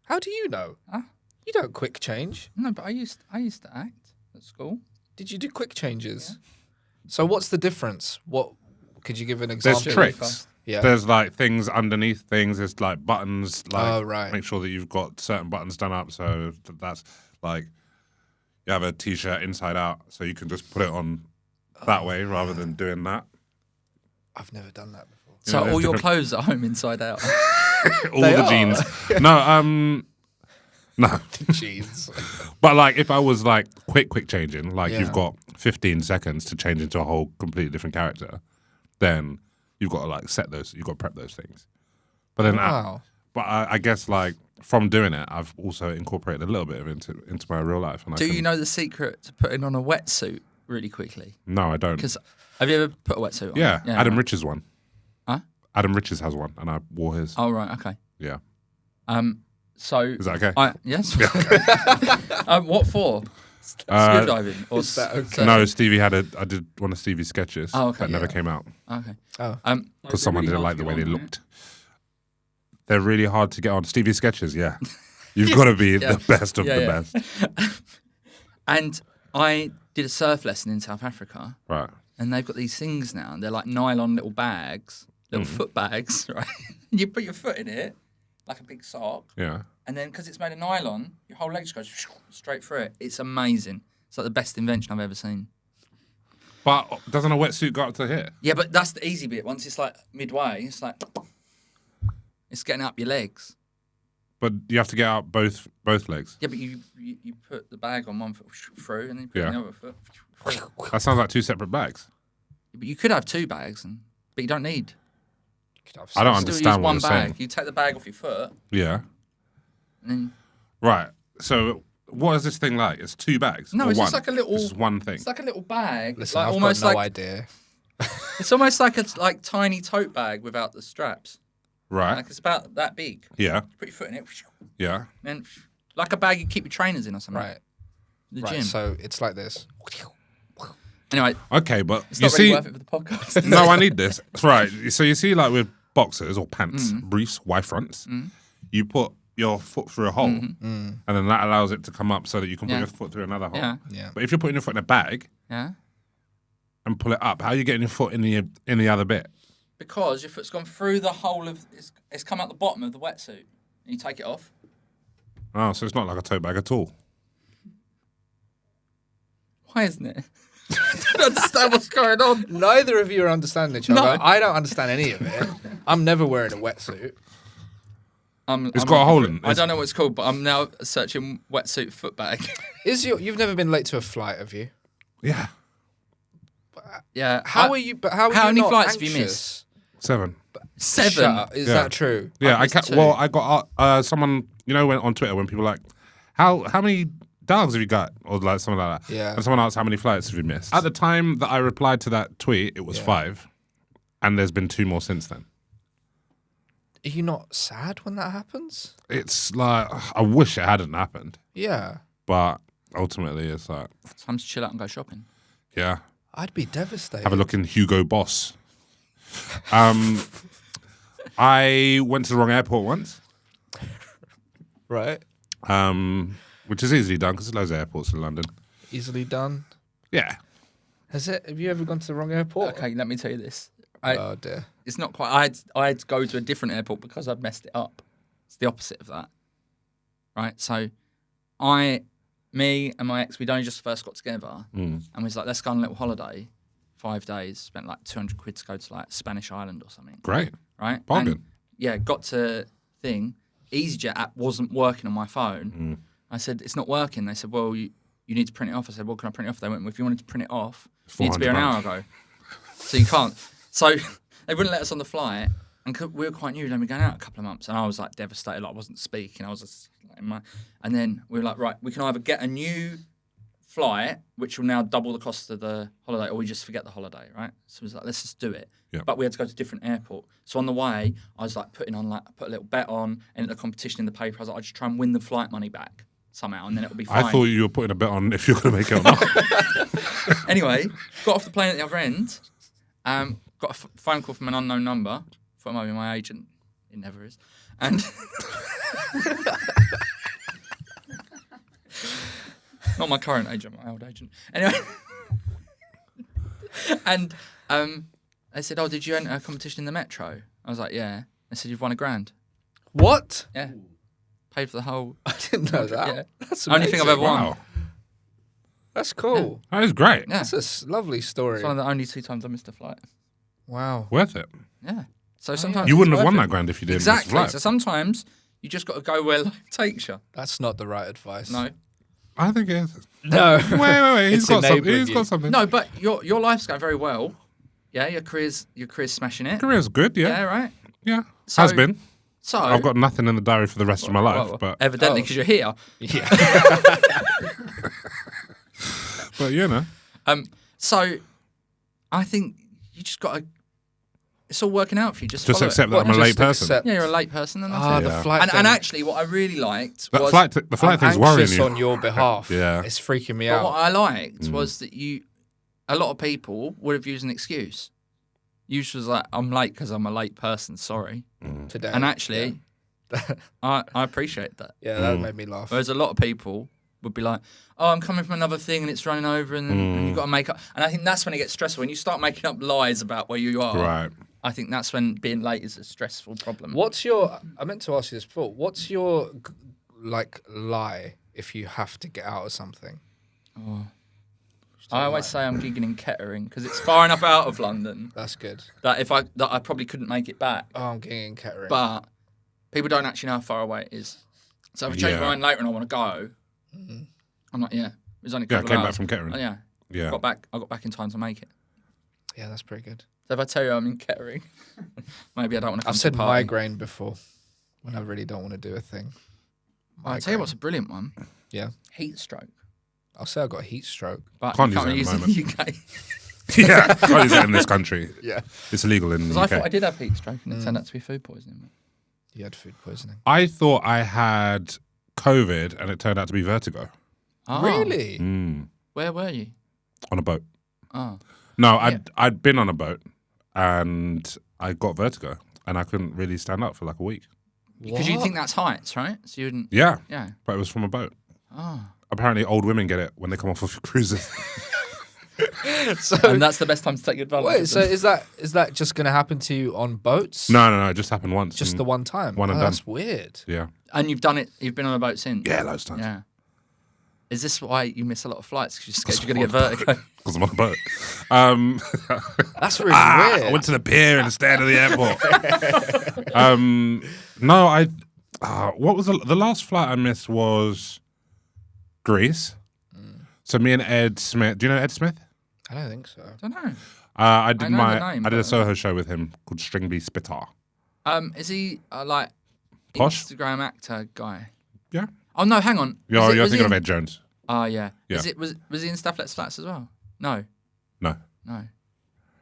How do you know? Huh? You don't quick change. No, but I used to act at school. Did you do quick changes? So what's the difference? What could you give an example? There's tricks. Yeah. There's like things underneath things. There's like buttons. Like, Oh, right. make sure that you've got certain buttons done up. So that's like, you have a t-shirt inside out, so you can just put it on that way rather than doing that. I've never done that before. So there's all your different- clothes at home inside out. All They the are. jeans. No, No. Jeez. But like, if I was like quick changing, like Yeah. you've got 15 seconds to change into a whole completely different character, then you've got to like set those, you've got to prep those things. But then, Wow. I guess like from doing it, I've also incorporated a little bit of into my real life. And Do you know the secret to putting on a wetsuit really quickly? No, I don't. Because have you ever put a wetsuit on? Yeah, Adam right. Riches one. Huh? Adam Riches has one, and I wore his. Oh right, okay. Yeah. So Is that okay? Yes. What for? Skydiving or Is that okay? No, Stevie I did one of Stevie's sketches that never Yeah. came out Okay. Oh. because someone didn't like the way they looked. They're really hard to get on. Stevie's sketches, yeah. You've got to be the best of the best. And I did a surf lesson in South Africa, Right. and they've got these things now, and they're like nylon little bags, little foot bags, right? You put your foot in it, like a big sock, Yeah. and then because it's made of nylon, your whole leg just goes straight through it. It's amazing. It's like the best invention I've ever seen. But doesn't a wetsuit go up to here? Yeah, but that's the easy bit. Once it's like midway, it's like it's getting up your legs. But you have to get out both legs. Yeah, but you put the bag on one foot through, and then you put it on the other foot through. That sounds like two separate bags. But you could have two bags, but you don't need. I don't Still use understand what one you're bag. saying. You take the bag off your foot, Yeah. and then Right. So what is this thing like? It's two bags? no, or it's one? just like a little. It's just one thing. It's like a little bag. Listen, like I've almost got no like idea. it's almost like a tiny tote bag without the straps. Right. Like it's about that big. Yeah. You put your foot in it, Yeah. and like a bag you keep your trainers in or something. Right. The Right. gym. So it's like this. Anyway, Okay, but it's you not really see, worth it for the podcast. is no, it? I need this. Right. So you see, like with boxers or pants, briefs, Y fronts, you put your foot through a hole, and then that allows it to come up so that you can put Yeah. your foot through another hole. Yeah. Yeah. But if you're putting your foot in a bag Yeah. and pull it up, how are you getting your foot in the other bit? Because your foot's gone through the whole of it's come out the bottom of the wetsuit. And you take it off. Oh, so it's not like a tote bag at all. Why isn't it? I don't understand what's going on. Neither of you are understanding each other. No. I don't understand any of it. I'm never wearing a wetsuit. It's got a hole in it. I don't know what it's called, but I'm now searching wetsuit foot bag. You've never been late to a flight, have you? Yeah. Yeah. How are you? But how how are you many not flights have you anxious? 7. 7. Shut up. Is Yeah. that true? Yeah, missed 2. Well, I got someone, when on Twitter when people are like, how many dogs have you got, or like something like that. Yeah. And someone asked how many flights have you missed. At the time that I replied to that tweet, it was 5, and there's been 2 more since then. Are you not sad when that happens? It's like I wish it hadn't happened, Yeah. but ultimately it's like, Time to chill out and go shopping. yeah, I'd be devastated. have a look in Hugo Boss. I went to the wrong airport once. Right. Which is easily done because there's loads of airports in London. Easily done. Yeah. Have you ever gone to the wrong airport? Okay, let me tell you this. Oh dear. It's not quite. I had to go to a different airport because I'd messed it up. It's the opposite of that, right? So, me and my ex, we'd only just first got together, and we was like, let's go on a little holiday, 5 days. Spent like 200 quid to go to like Spanish island or something. Great. Right? Bargain. And, yeah, got to thing. EasyJet app wasn't working on my phone. I said, it's not working. They said, well, you need to print it off. I said, well, can I print it off? They went, well, if you wanted to print it off, it needs to be an hour ago. So you can't. So they wouldn't let us on the flight. And we were quite new. Then we going out a couple of months. And I was like devastated. Like I wasn't speaking. I was just like and then we were like, right, we can either get a new flight, which will now double the cost of the holiday, or we just forget the holiday, right? So it was like, let's just do it. Yeah. But we had to go to a different airport. So on the way, I was like put a little bet on, entered a competition in the paper. I was like, I'll just try and win the flight money back somehow, and then it'll be fine. I thought you were putting a bet on if you're going to make it or not. Anyway, got off the plane at the other end. Got a phone call from an unknown number. Thought it might be my agent. It never is. And not my current agent, my old agent. Anyway, and they said, "Oh, did you enter a competition in the Metro?" I was like, "Yeah." They said, "You've won £1,000." What? Yeah, paid for the whole. I didn't know that. Yeah. That's Only thing I've ever won. Wow. That's cool. That is great. Yeah, That's a lovely story. it's one of the only 2 times I missed a flight. Wow. Worth it. Yeah. So sometimes You wouldn't have it's won worth that grand if you didn't. Exactly. Miss So the flight. sometimes You just got to go where life takes you. That's not the right advice. No. I think it is. No. Wait. It's He's got something. No, but your life's going very well. Yeah, your career's smashing it. Career's good, Yeah, yeah. right. Yeah. So- Has been. So I've got nothing in the diary for the rest of my life, well, but evidently because you're here. Yeah. you know. So I think you just got to. It's all working out for you. Just Just follow accept it. that I'm a Just late person. accept- Yeah, you're a late person, and that's Ah, it. the Yeah. flight. And thing. actually, what I really liked The was flight thing's I'm worrying anxious you. on your behalf. Yeah. It's freaking me But what out. I liked was that a lot of people would have used an excuse. Usually was like, I'm late because I'm a late person, sorry. Today. And actually, I appreciate that. yeah, that made me laugh. Whereas a lot of people would be like, oh, I'm coming from another thing and it's running over and you've got to make up. And I think that's when it gets stressful. When you start making up lies about where you are, Right. I think that's when being late is a stressful problem. I meant to ask you this before. What's your lie if you have to get out of something? I always say I'm gigging in Kettering because it's far enough out of London That's good. that I probably couldn't make it back. Oh, I'm getting in Kettering. But people don't actually know how far away it is. So if I change my mind later and I want to go, I'm like, yeah, it was only a Yeah, I couple came of back hours. from Kettering. Oh, yeah, Yeah. I got back in time to make it. Yeah, that's pretty good. So if I tell you I'm in Kettering, maybe I don't want to come I've to said the party. migraine before when I really don't want to do a thing. I'll tell you what's a brilliant one. Yeah. Heat stroke. I'll say I got heat stroke. But Can't you use can't that use at it the in the UK. Yeah, can't use it in this country. Yeah. It's illegal in the Because UK. I thought I did have heat stroke and it turned out to be food poisoning. You had food poisoning. I thought I had COVID and it turned out to be vertigo Oh, Really? Where were you? on a boat. Oh. No, I'd been on a boat and I got vertigo and I couldn't really stand up for like a week. Because you think that's heights, right? So you wouldn't. Yeah, Yeah. but it was from a boat. Oh. Apparently, old women get it when they come off of cruises. So, And that's the best time to take advantage. wait, of so them. is that just going to happen to you on boats? No, it just happened once. Just and- the one time? One and Oh, done. That's weird. Yeah, And you've done it. You've been on a boat since. yeah, loads of times. Yeah. Is this why you miss a lot of flights? Because you're scared you're going to get vertigo. Because I'm on a boat. That's really I weird. went to the pier instead of the airport. No, what was the last flight I missed was Greece. So me and Ed Smith. Do you know Ed Smith? I don't think so. I don't know. I did know the name, I did a but- Soho show with him called Stringley Spitter. Is he like Posh? Instagram actor guy? Yeah. Oh no, hang on. You're Was he thinking of in- Ed Jones. Oh yeah. Yeah. Was he in Stuff Let's Flats as well? No. No.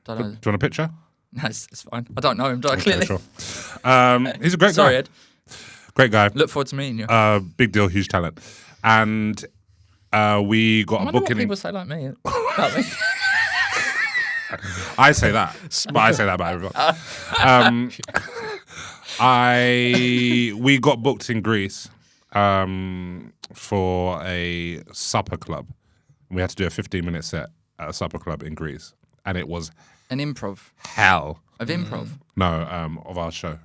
Don't Do know. you want a picture? No, it's fine. I don't know him, do I? Okay, Clearly. sure. He's a great Sorry, guy. Ed. Great guy. Look forward to meeting you. Big deal, huge talent. And we got I a wonder what booking. people say like me about me. I say that, but I say that about everyone. We got booked in Greece for a supper club. We had to do a 15-minute set at a supper club in Greece, and it was An improv. hell. Of improv. No, of our show.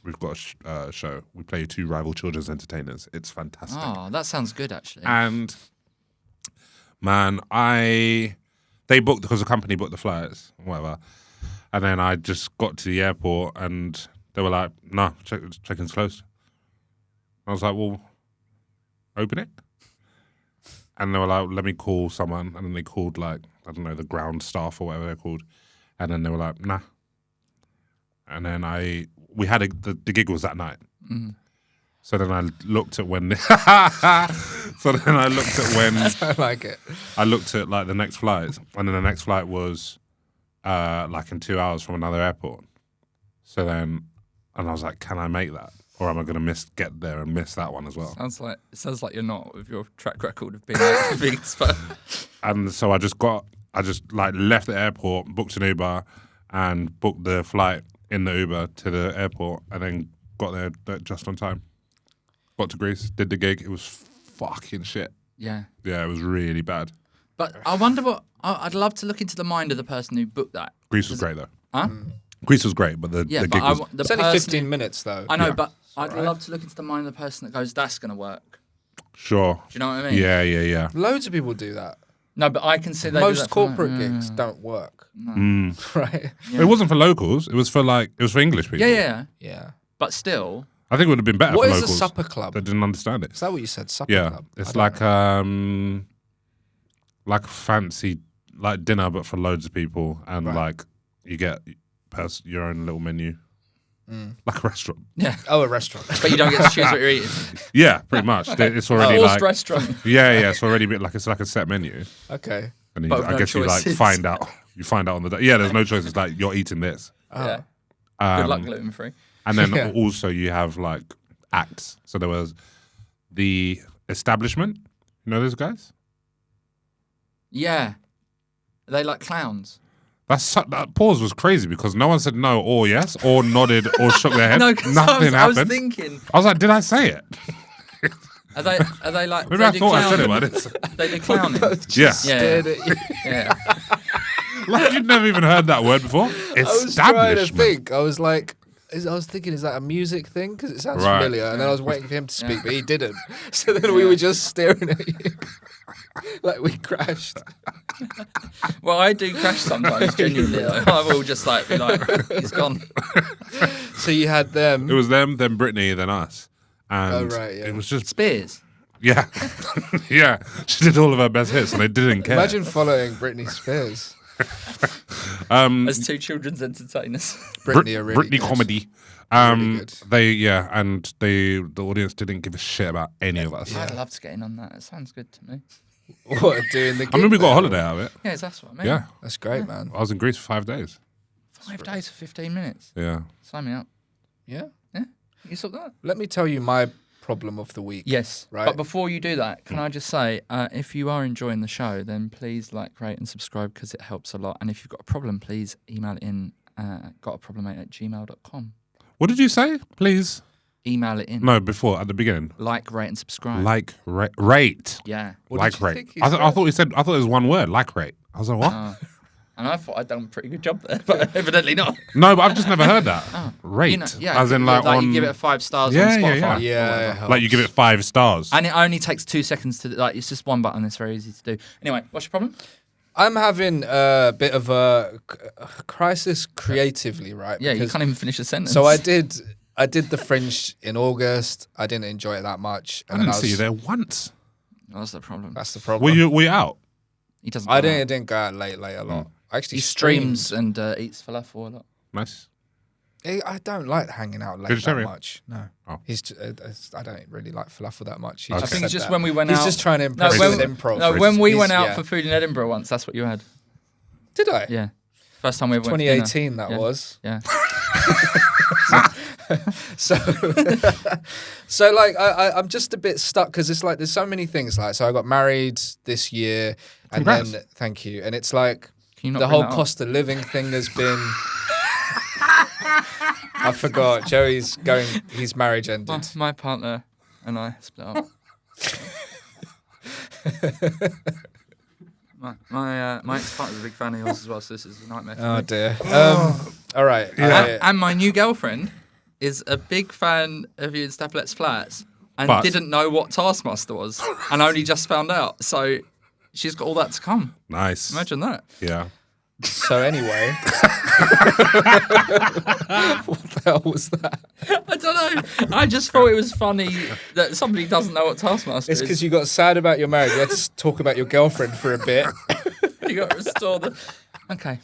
We've got a show. We play two rival children's entertainers. It's fantastic. Oh, that sounds good actually. And man, they booked because the company booked the flights, whatever. And then I just got to the airport and they were like, "No, check-in's closed." I was like, "Well, open it." And they were like, "Let me call someone." And then they called like, I don't know, the ground staff or whatever they're called. And then they were like, "Nah." And then we had the gig was that night. Mm-hmm. So then I looked at when. I like it. I looked at like the next flights, and then the next flight was like in 2 hours from another airport. So then, and I was like, can I make that, or am I going to get there and miss that one as well? Sounds like you're not with your track record of being late for being expert. And so I just like left the airport, booked an Uber, and booked the flight in the Uber to the airport, and then got there just on time. Got to Greece, did the gig. It was fucking shit. Yeah. Yeah, it was really bad. But I wonder I'd love to look into the mind of the person who booked that. Greece was great though. Huh? Greece was great, but the Yeah, gig but was. It's only 15 minutes though. I know, Yeah. but I'd love to look into the mind of the person that goes, that's going to work. Sure. Do you know what I mean? Yeah. Loads of people do that. No, but I can see they do Most that for corporate gigs don't work. Right? It wasn't for locals. It was for English people. Yeah. Yeah. But still, I think it would have been better What for is locals a supper club? that didn't understand it. Is that what you said? Supper Yeah, club? it's I don't like a fancy like dinner, but for loads of people, and Right. like you get your own little menu, like a restaurant. Yeah. Oh, a restaurant. But you don't get to choose what you're eating. Yeah, pretty much. It's already Forced like restaurant. yeah. It's already it's like a set menu, Okay. and But you, with I no guess you like choices. find out. You find out on the day. Yeah, there's no choice. It's like you're eating this, Yeah. Good luck gluten free. and then Yeah. also you have like acts. So there was the establishment. You know those guys? Yeah. Are they like clowns? That pause was crazy because no one said no or yes or nodded or shook their head. No, 'cause Nothing I was happened. thinking, I was like, did I say it? are they like? Maybe they I do thought I said it, clowning? but I didn't say it. They do clowning. Yeah. Stared at you. Yeah. Like you'd never even heard that word before. I was trying to Establishment. think. I was like, I was thinking, is that a music thing? Because it sounds Right. familiar. And then I was waiting for him to speak, but he didn't. So then we were just staring at you. Like we crashed. Well, I do crash sometimes, genuinely. Though. I will just like be like, he's gone. So you had them. It was them, then Brittany, then us. And Oh, right, yeah. it was just, Spears. yeah. Yeah. She did all of her best hits and they didn't care. Imagine following Britney Spears. As two children's entertainers. Britney are really Brittany good. comedy. Really good. The audience didn't give a shit about any of us. I'd love to get in on that. It sounds good to me. What, doing the I mean, we gig got a there? holiday out of it. Yeah, that's what I mean. Yeah. That's great, man. I was in Greece for 5 days. 5 days for 15 minutes. Yeah. Sign me up. Yeah. Yeah. You sort that? Let me tell you my problem of the week. Yes. Right. But before you do that, can I just say, if you are enjoying the show, then please like, rate, and subscribe because it helps a lot. And if you've got a problem, please email it in gotaproblemmate@gmail.com. What did you say? Please. Email it in. No, before, at the beginning. Like, rate, and subscribe. Like, rate. Yeah. What Like did you rate. think he I said? thought it was one word. Like rate. I was like, what? And I thought I'd done a pretty good job there, but evidently not. No, but I've just never heard that. Rate. You know, yeah, As in like on. you give it 5 stars Yeah, on yeah, Spotify. yeah. or Yeah, whatever. it Like you give it 5 stars. And it only takes 2 seconds to like. It's just one button. It's very easy to do. Anyway, what's your problem? I'm having a bit of a crisis creatively, right? Yeah, you Because- can't even finish a sentence. So I did the Fringe in August. I didn't enjoy it that much. I And didn't then see you there once. That's the problem. That's the problem. Were you out? He doesn't. I go out. didn't go out late a lot. I actually He streams and eats falafel a lot. Nice. I don't like hanging out late that Vegetarian? much. No, Oh. he's. I don't really like falafel that much. He Okay. I think said it's just that. when we went He's out. just trying to No, impress when, with improv. no, when we He's- went out yeah. for food in Edinburgh once, that's what you had. Did I? Yeah. First time we ever went for dinner. 2018 that Yeah. was. Yeah. So like I'm just a bit stuck because it's like there's so many things like so I got married this year and Congrats. then thank you and it's like Can you not the bring whole that up? cost of living thing has been. I forgot. Joey's going. His marriage ended. My partner and I split up. my ex-partner's a big fan of yours as well, so this is a nightmare. For Oh me. dear. All right. And my new girlfriend is a big fan of you in Staplett's Flats and But- didn't know what Taskmaster was and only just found out. So she's got all that to come. Nice. Imagine that. Yeah. So anyway, what the hell was that? I don't know. I just thought it was funny that somebody doesn't know what Taskmaster It's is. because you got sad about your marriage. You had to talk about your girlfriend for a bit. You got to restore the... Okay.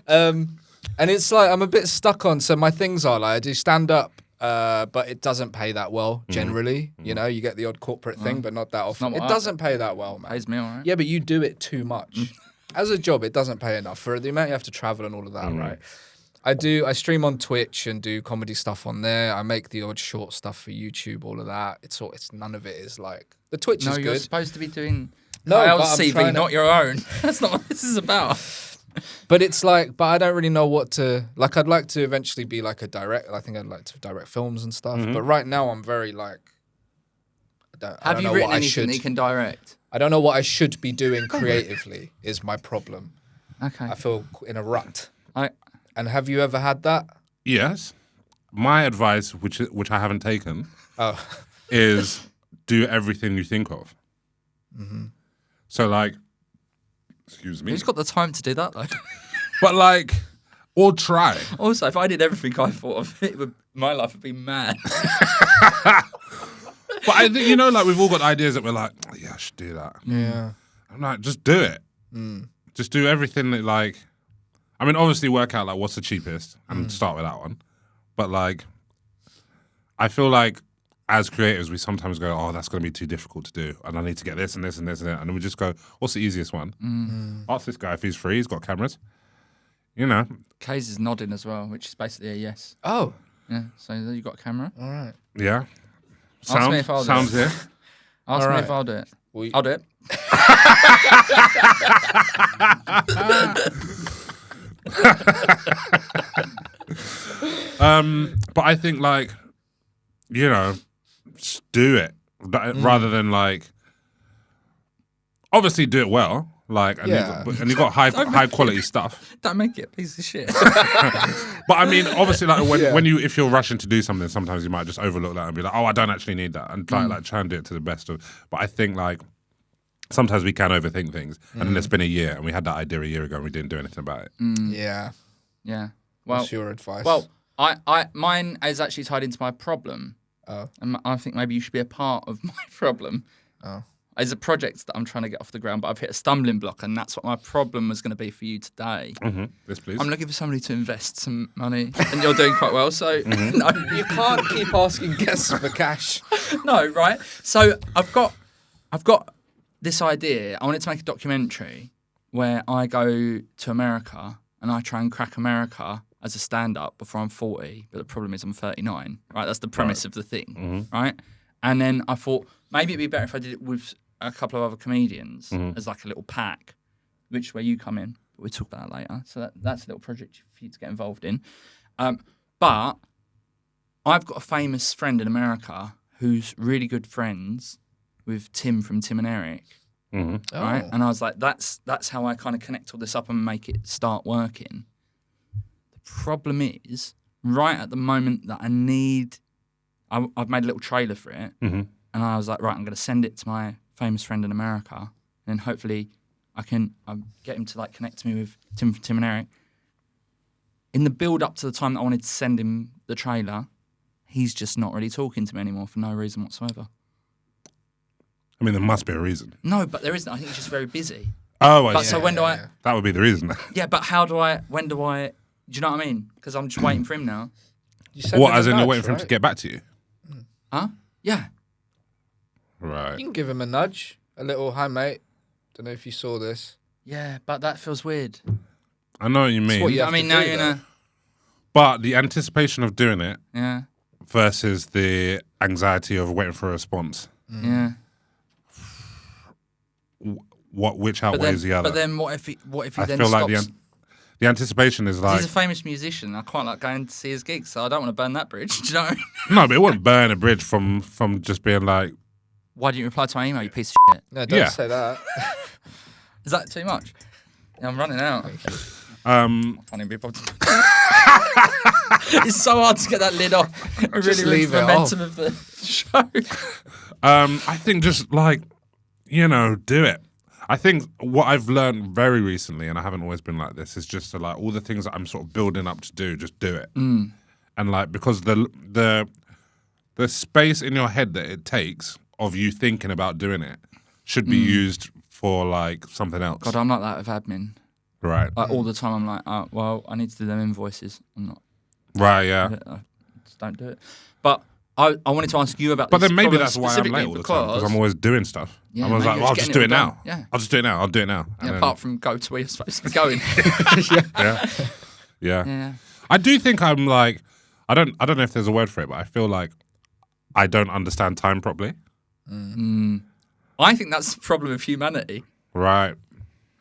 And it's like I'm a bit stuck on. So my things are like I do stand up, but it doesn't pay that well generally. You know, you get the odd corporate thing, but not that often. not It what I- doesn't pay that well, man. Pays me all right. Yeah, but you do it too much. As a job, it doesn't pay enough for the amount you have to travel and all of that, right? I stream on Twitch and do comedy stuff on there. I make the odd short stuff for YouTube, all of that. It's none of it is like the Twitch No, is you're good. supposed to be doing No, but Kyle's I'm CV, trying to- not your own. That's not what this is about. But it's like, but I don't really know what to like. I'd like to eventually be like a director. I think I'd like to direct films and stuff. But right now, I'm very like, I Have don't you know written what I anything should. that you can direct? I don't know what I should be doing creatively. Is my problem. Okay. I feel in a rut. I And have you ever had that? Yes. My advice, which I haven't taken, Oh, is do everything you think of. So like, excuse me. Who's got the time to do that though? But like, or try. Also, if I did everything I thought of, my life would be mad. But I think, like we've all got ideas that we're like, oh, yeah, I should do that. Yeah. I'm like, just do it. Just do everything that like, I mean, obviously work out like what's the cheapest and start with that one. But like, I feel like as creators, we sometimes go, oh, that's going to be too difficult to do. And I need to get this and this and this and that. And then we just go, what's the easiest one? Ask this guy if he's free, he's got cameras. Kays is nodding as well, which is basically a yes. Oh. Yeah, so you got a camera? All right. Yeah. Ask me if I'll do Sounds it. here. Ask All me right. if I'll do it. Well, I'll do it. But I think like, just do it rather than like, obviously do it well. Like, and you got high quality stuff. Don't make it a piece of shit. But I mean, obviously, like if you're rushing to do something, sometimes you might just overlook that and be like, oh, I don't actually need that, and try and do it to the best of. But I think like sometimes we can overthink things, and then it's been a year, and we had that idea a year ago, and we didn't do anything about it. Yeah. Yeah. Well, What's your advice? Well, mine is actually tied into my problem. Oh. And I think maybe you should be a part of my problem. Oh. It's a project that I'm trying to get off the ground, but I've hit a stumbling block, and that's what my problem was going to be for you today. Yes, please. I'm looking for somebody to invest some money, and you're doing quite well. So no, you can't keep asking guests for cash. no, right? So I've got this idea. I wanted to make a documentary where I go to America and I try and crack America as a stand-up before I'm 40. But the problem is I'm 39. Right? That's the premise of the thing. Right? And then I thought maybe it'd be better if I did it with a couple of other comedians as like a little pack, which where you come in. We'll talk about that later. So that's a little project for you to get involved in. But I've got a famous friend in America who's really good friends with Tim from Tim and Eric. Right? And I was like, that's how I kind of connect all this up and make it start working. The problem is, right at the moment that I've made a little trailer for it, and I was like, right, I'm going to send it to my famous friend in America, and hopefully I can get him to like connect me with Tim and Eric. In the build up to the time that I wanted to send him the trailer, he's just not really talking to me anymore for no reason whatsoever. I mean, there must be a reason. No, but there isn't. I think he's just very busy. Oh, I But see. so when do I? That would be the reason. Yeah, but when do I? Do you know what I mean? Because I'm just waiting for him now. You send What, him a as in you're nudge, waiting for him to right? get back to you? Huh? Yeah. Right. You can give him a nudge, a little hi mate. Don't know if you saw this. Yeah, but that feels weird. I know what you mean. what you I have mean, to now do, you're though. in a. But the anticipation of doing it Yeah. versus the anxiety of waiting for a response, Yeah. which But outweighs then, the other? but then what if he I then feel stops? like the anticipation is like, He's a famous musician. I quite like going to see his gigs, so I don't want to burn that bridge. Do you know what I mean? no, but it wouldn't burn a bridge from just being like, Why didn't you reply to my email, you piece of shit? No, don't Yeah. say that. Is that too much? Yeah, I'm running out. um, Funny people. It's so hard to get that lid off. It really Just ruins leave the it momentum of the show. I think just like, do it. I think what I've learned very recently, and I haven't always been like this, is just to like all the things that I'm sort of building up to do, just do it. And like, because the space in your head that it takes of you thinking about doing it should be used for like something else. God, I'm like that with admin. Right. Like all the time, I'm like, oh, well, I need to do them invoices. I'm not. Right, yeah. I just don't do it. But I wanted to ask you about But this then maybe problem that's why I'm specifically late all the time, because because- I'm always doing stuff. Yeah, I was maybe like, you're well, I'll just just do it getting it all now. done. Yeah. I'll just do it now. I'll do it now. And Yeah, then- apart from go to where you're supposed to be going. yeah. Yeah. Yeah. I do think I'm like, I don't know if there's a word for it, but I feel like I don't understand time properly. I think that's the problem of humanity. Right.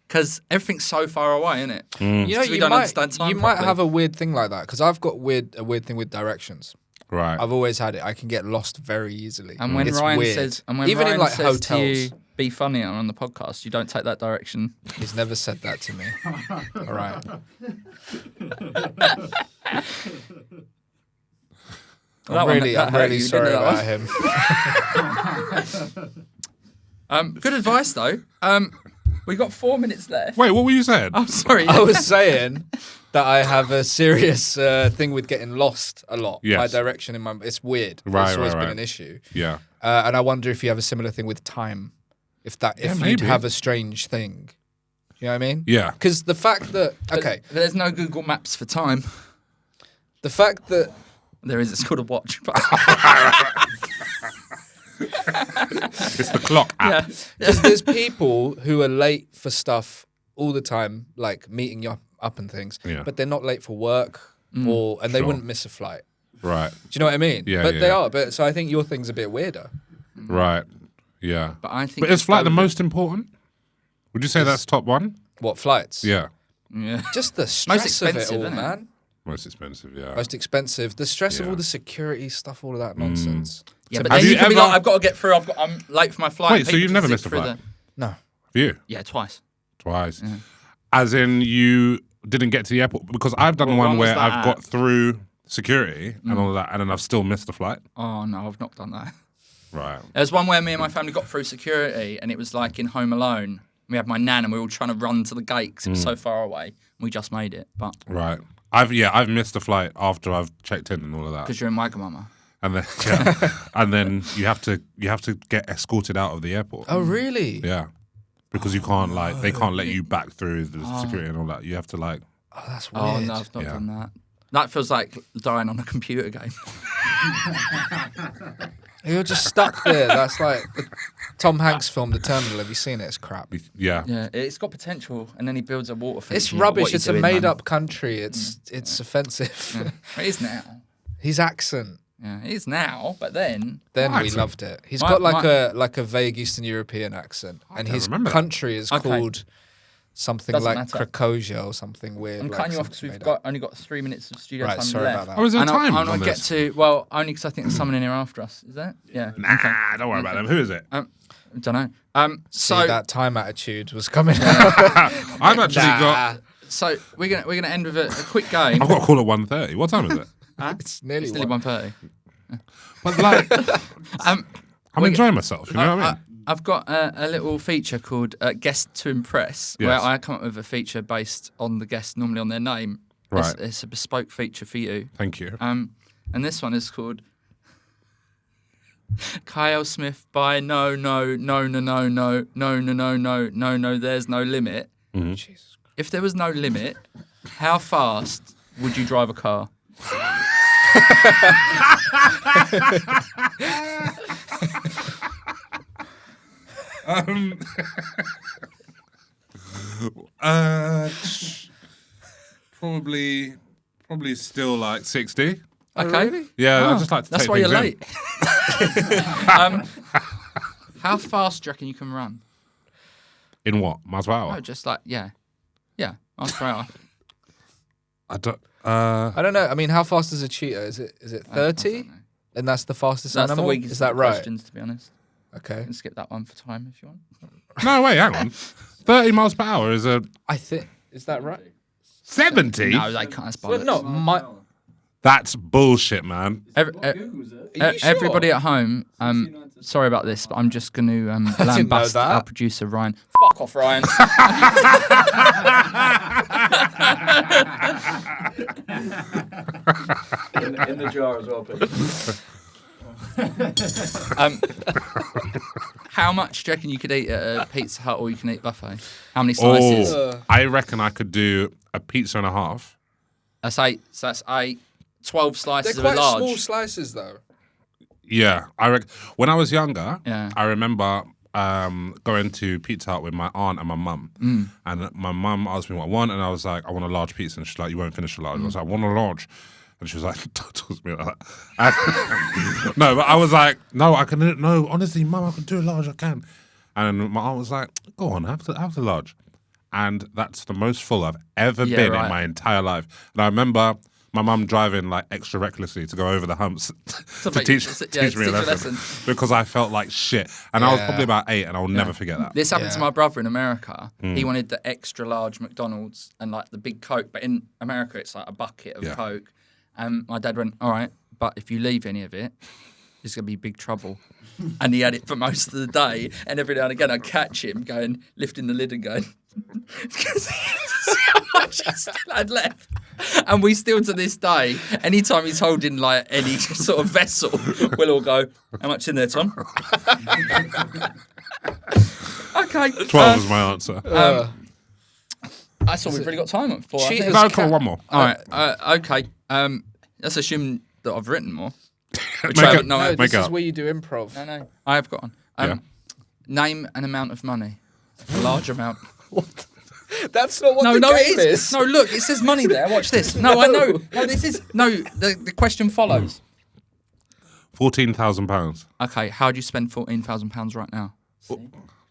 Because everything's so far away, isn't it? You know, Because we you don't might, understand time you might properly. have a weird thing like that because I've got a weird thing with directions. Right. I've always had it. I can get lost very easily. And when It's Ryan weird. says, and when even Ryan in like says to you, hotels, be funnier on the podcast, you don't take that direction. he's never said that to me. All right. I'm really sorry about him. Good advice though. We got 4 minutes left. Wait, what were you saying? I'm sorry. I was saying that I have a serious thing with getting lost a lot. Yes. My direction in my it's weird. Right, It's always right, been right. an issue. Yeah. And I wonder if you have a similar thing with time. If you'd maybe. have a strange thing. You know what I mean? Yeah. Because the fact that But there's no Google Maps for time. the fact that There is. It's called a watch. But It's the clock app. yeah. because there's people who are late for stuff all the time, like meeting you up and things, Yeah. but they're not late for work and they Sure. wouldn't miss a flight. Right. Do you know what I mean? Yeah, But yeah, they yeah. are. But so I think your thing's a bit weirder. Right. Yeah. But I think. But is flight the COVID most important? Would you say that's top one? What flights? Yeah. Yeah. Just the stress of it expensive, all, isn't it? man. Most expensive, yeah. Most expensive. The stress of Yeah. all the security stuff, all of that nonsense. Yeah, but Have then you you can be ever- like, I've got to get through. I'm late for my flight. Wait, so People you've can never zip missed a through flight? No. For you? Yeah, twice. Twice. As in you didn't get to the airport? Because I've done Well, one when was where that I've at? got through security and all of that, and then I've still missed the flight. Oh no, I've not done that. Right. There's one where me and my family got through security, and it was like in Home Alone. We had my nan, and we were all trying to run to the gate because it was so far away. We just made it, but Right. I've missed the flight after I've checked in and all of that. because you're in Wagamama. And then and then you have to get escorted out of the airport. Oh, really? Yeah. Because you can't they can't let you back through the security and all that. You have to like Oh, that's weird. Oh no, I've not Yeah. done that. That feels like dying on a computer game. You're just stuck there. That's like the Tom Hanks film, The Terminal. Have you seen it? It's crap. yeah. Yeah, it's got potential, and then he builds a water feature. It's You're like, rubbish. what are you It's a doing, man? made-up country. It's offensive. It is now. His accent. Yeah, it is now, but then Then we Accent? loved it. He's My- got my- like a vague Eastern European accent, and don't his remember that. country is Okay. called something Doesn't like matter. Krakosia or something weird. I'm like cutting you off because something we've made up. only got 3 minutes of studio Right, time sorry left. about Oh, that. is there And time I on want to get this? to only because I think there's someone in here after us. Is that? Yeah. Nah, don't worry about them. Who is it? I don't know. See, So that time attitude was coming out. I've actually got so we're gonna end with a quick game. I've got a call at 1:30. What time is it? It's nearly It's nearly one. 1:30. But like Um, I'm enjoying myself, you know what I mean? I've got a little feature called Guest to Impress, Yes. where I come up with a feature based on the guest, normally on their name. Right. It's a bespoke feature for you. Thank you. And this one is called Kiell Smith-Bynoe, no, no, no, no, no, no, no, no, no, no, no, no, there's no limit. Jesus. If there was no limit, how fast would you drive a car? Probably still like 60. Okay. Yeah, I Oh, just like to that's take why you're things late. How fast do you reckon you can run? in what? Miles per hour? Oh, just like yeah, miles per hour. I don't I don't know. I mean, how fast is a cheetah? Is it I 30? don't know. And that's the fastest That's the animal? weakest Is that of the right? questions, to be honest. Okay. Can skip that one for time if you want. No, wait, hang on. 30 miles per hour is a I think is that right? 70? No, they can't. That's Well, bollocks. not my. That's bullshit, man. Everybody at home, sorry about this, but I'm just going to know lambast that. our producer Ryan. Fuck off, Ryan. in the jar as well, please. How much do you reckon you could eat at a Pizza Hut or you can eat buffet? How many slices? Oh, I reckon I could do a pizza and a half. That's 8. So that's 8. 12 They're slices of quite a large. small slices, though. Yeah, when I was younger, Yeah. I remember going to Pizza Hut with my aunt and my mum. And my mum asked me what I want, and I was like, I want a large pizza. And she's like, you won't finish a large. I was like, I want a large. And she was like, don't talk to me like that. And- no, but I was like, no, I can, no, honestly, mum, I can do a large, I can. And my aunt was like, go on, have the large. And that's the most full I've ever Yeah, been right. in my entire life. And I remember my mum driving like extra recklessly to go over the humps to make- teach yeah, me a teach you a lesson, lesson. because I felt like shit. And I was Yeah. probably about 8, and I'll never forget that. This happened to Yeah. my brother in America. He wanted the extra large McDonald's and like the big Coke, but in America it's like a bucket of Yeah. Coke. And my dad went, all right, but if you leave any of it, there's going to be big trouble. And he had it for most of the day. And every now and again I'd catch him going, lifting the lid and going, because how much he still had left. And we still, to this day, anytime he's holding like any sort of vessel, we'll all go, how much in there, Tom? Okay. 12 is my answer. That's all we've really got time for. I think. Cheaters No, come on, one more. All right. Okay. Let's assume that I've written more. Make I it- haven't- no, No, make this it is up. where you do improv. No, I have got one. Yeah. Name an amount of money. A large amount. That's not what No, the no, game it is. No, look, it says money there. Watch this. No, I know. No, this is the question follows. £14,000. Okay, how do you spend £14,000 right now?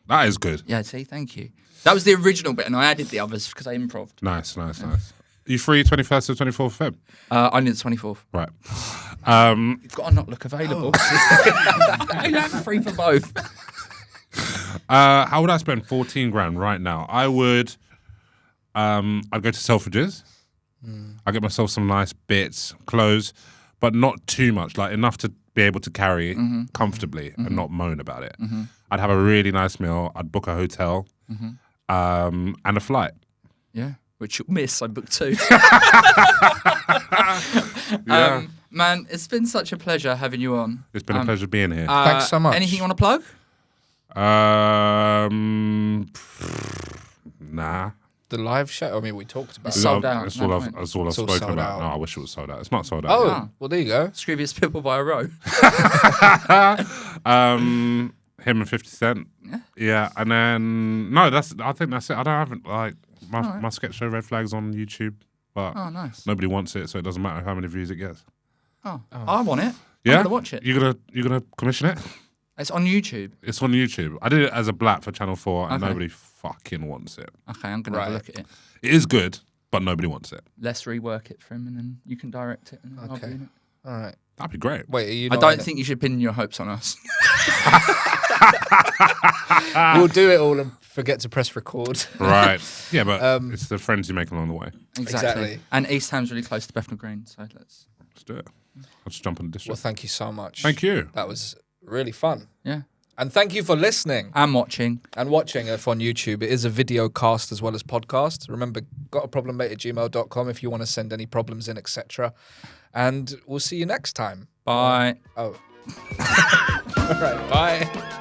That is good. Yeah, see, thank you. That was the original bit, and I added the others because I improv. Nice. You free 21st to 24th of Feb? Only the 24th. Right. You've got to not look available. I'm free for both. How would I spend 14 grand right now? I would. I'd go to Selfridges. I'd get myself some nice bits, clothes, but not too much, like enough to be able to carry comfortably and not moan about it. I'd have a really nice meal. I'd book a hotel and a flight. Yeah, which you'll miss. I booked 2. Yeah. Man, it's been such a pleasure having you on. It's been a pleasure being here. Thanks so much. Anything you want to plug? Nah. The live show. I mean, we talked about. It's it. sold out. That's No all point. I've spoken sold about. out. No, I wish it was sold out. It's not sold out. Oh, Yeah. well, there you go. Scroobius People by a Row. Him and 50 Cent. Yeah. Yeah, and then I think that's it. I don't have like my sketch show Red Flags on YouTube, but Oh, nice. nobody wants it, so it doesn't matter how many views it gets. Oh, I want it. Yeah, I'm gonna watch it. You gonna commission it? It's on YouTube. It's on YouTube. I did it as a black for Channel 4, and Okay. nobody fucking wants it. Okay, I'm gonna have a Right. look at it. It is good, but nobody wants it. Let's rework it for him, and then you can direct it. And then I'll be Okay. in it. All right. That'd be great. Wait, are you? I not don't in it? think you should pin your hopes on us. We'll do it all and forget to press record. Right? Yeah, but it's the friends you make along the way. Exactly. And East Ham's really close to Bethnal Green, so let's. Let's do it. I'll just jump on the Well, district. thank you so much. Thank you. That was really fun. Yeah. And thank you for listening And watching. and watching if on YouTube. It is a video cast as well as podcast. Remember, gotaproblemmate@gmail.com if you want to send any problems in, etc. And we'll see you next time. Bye. Oh. All right. Bye.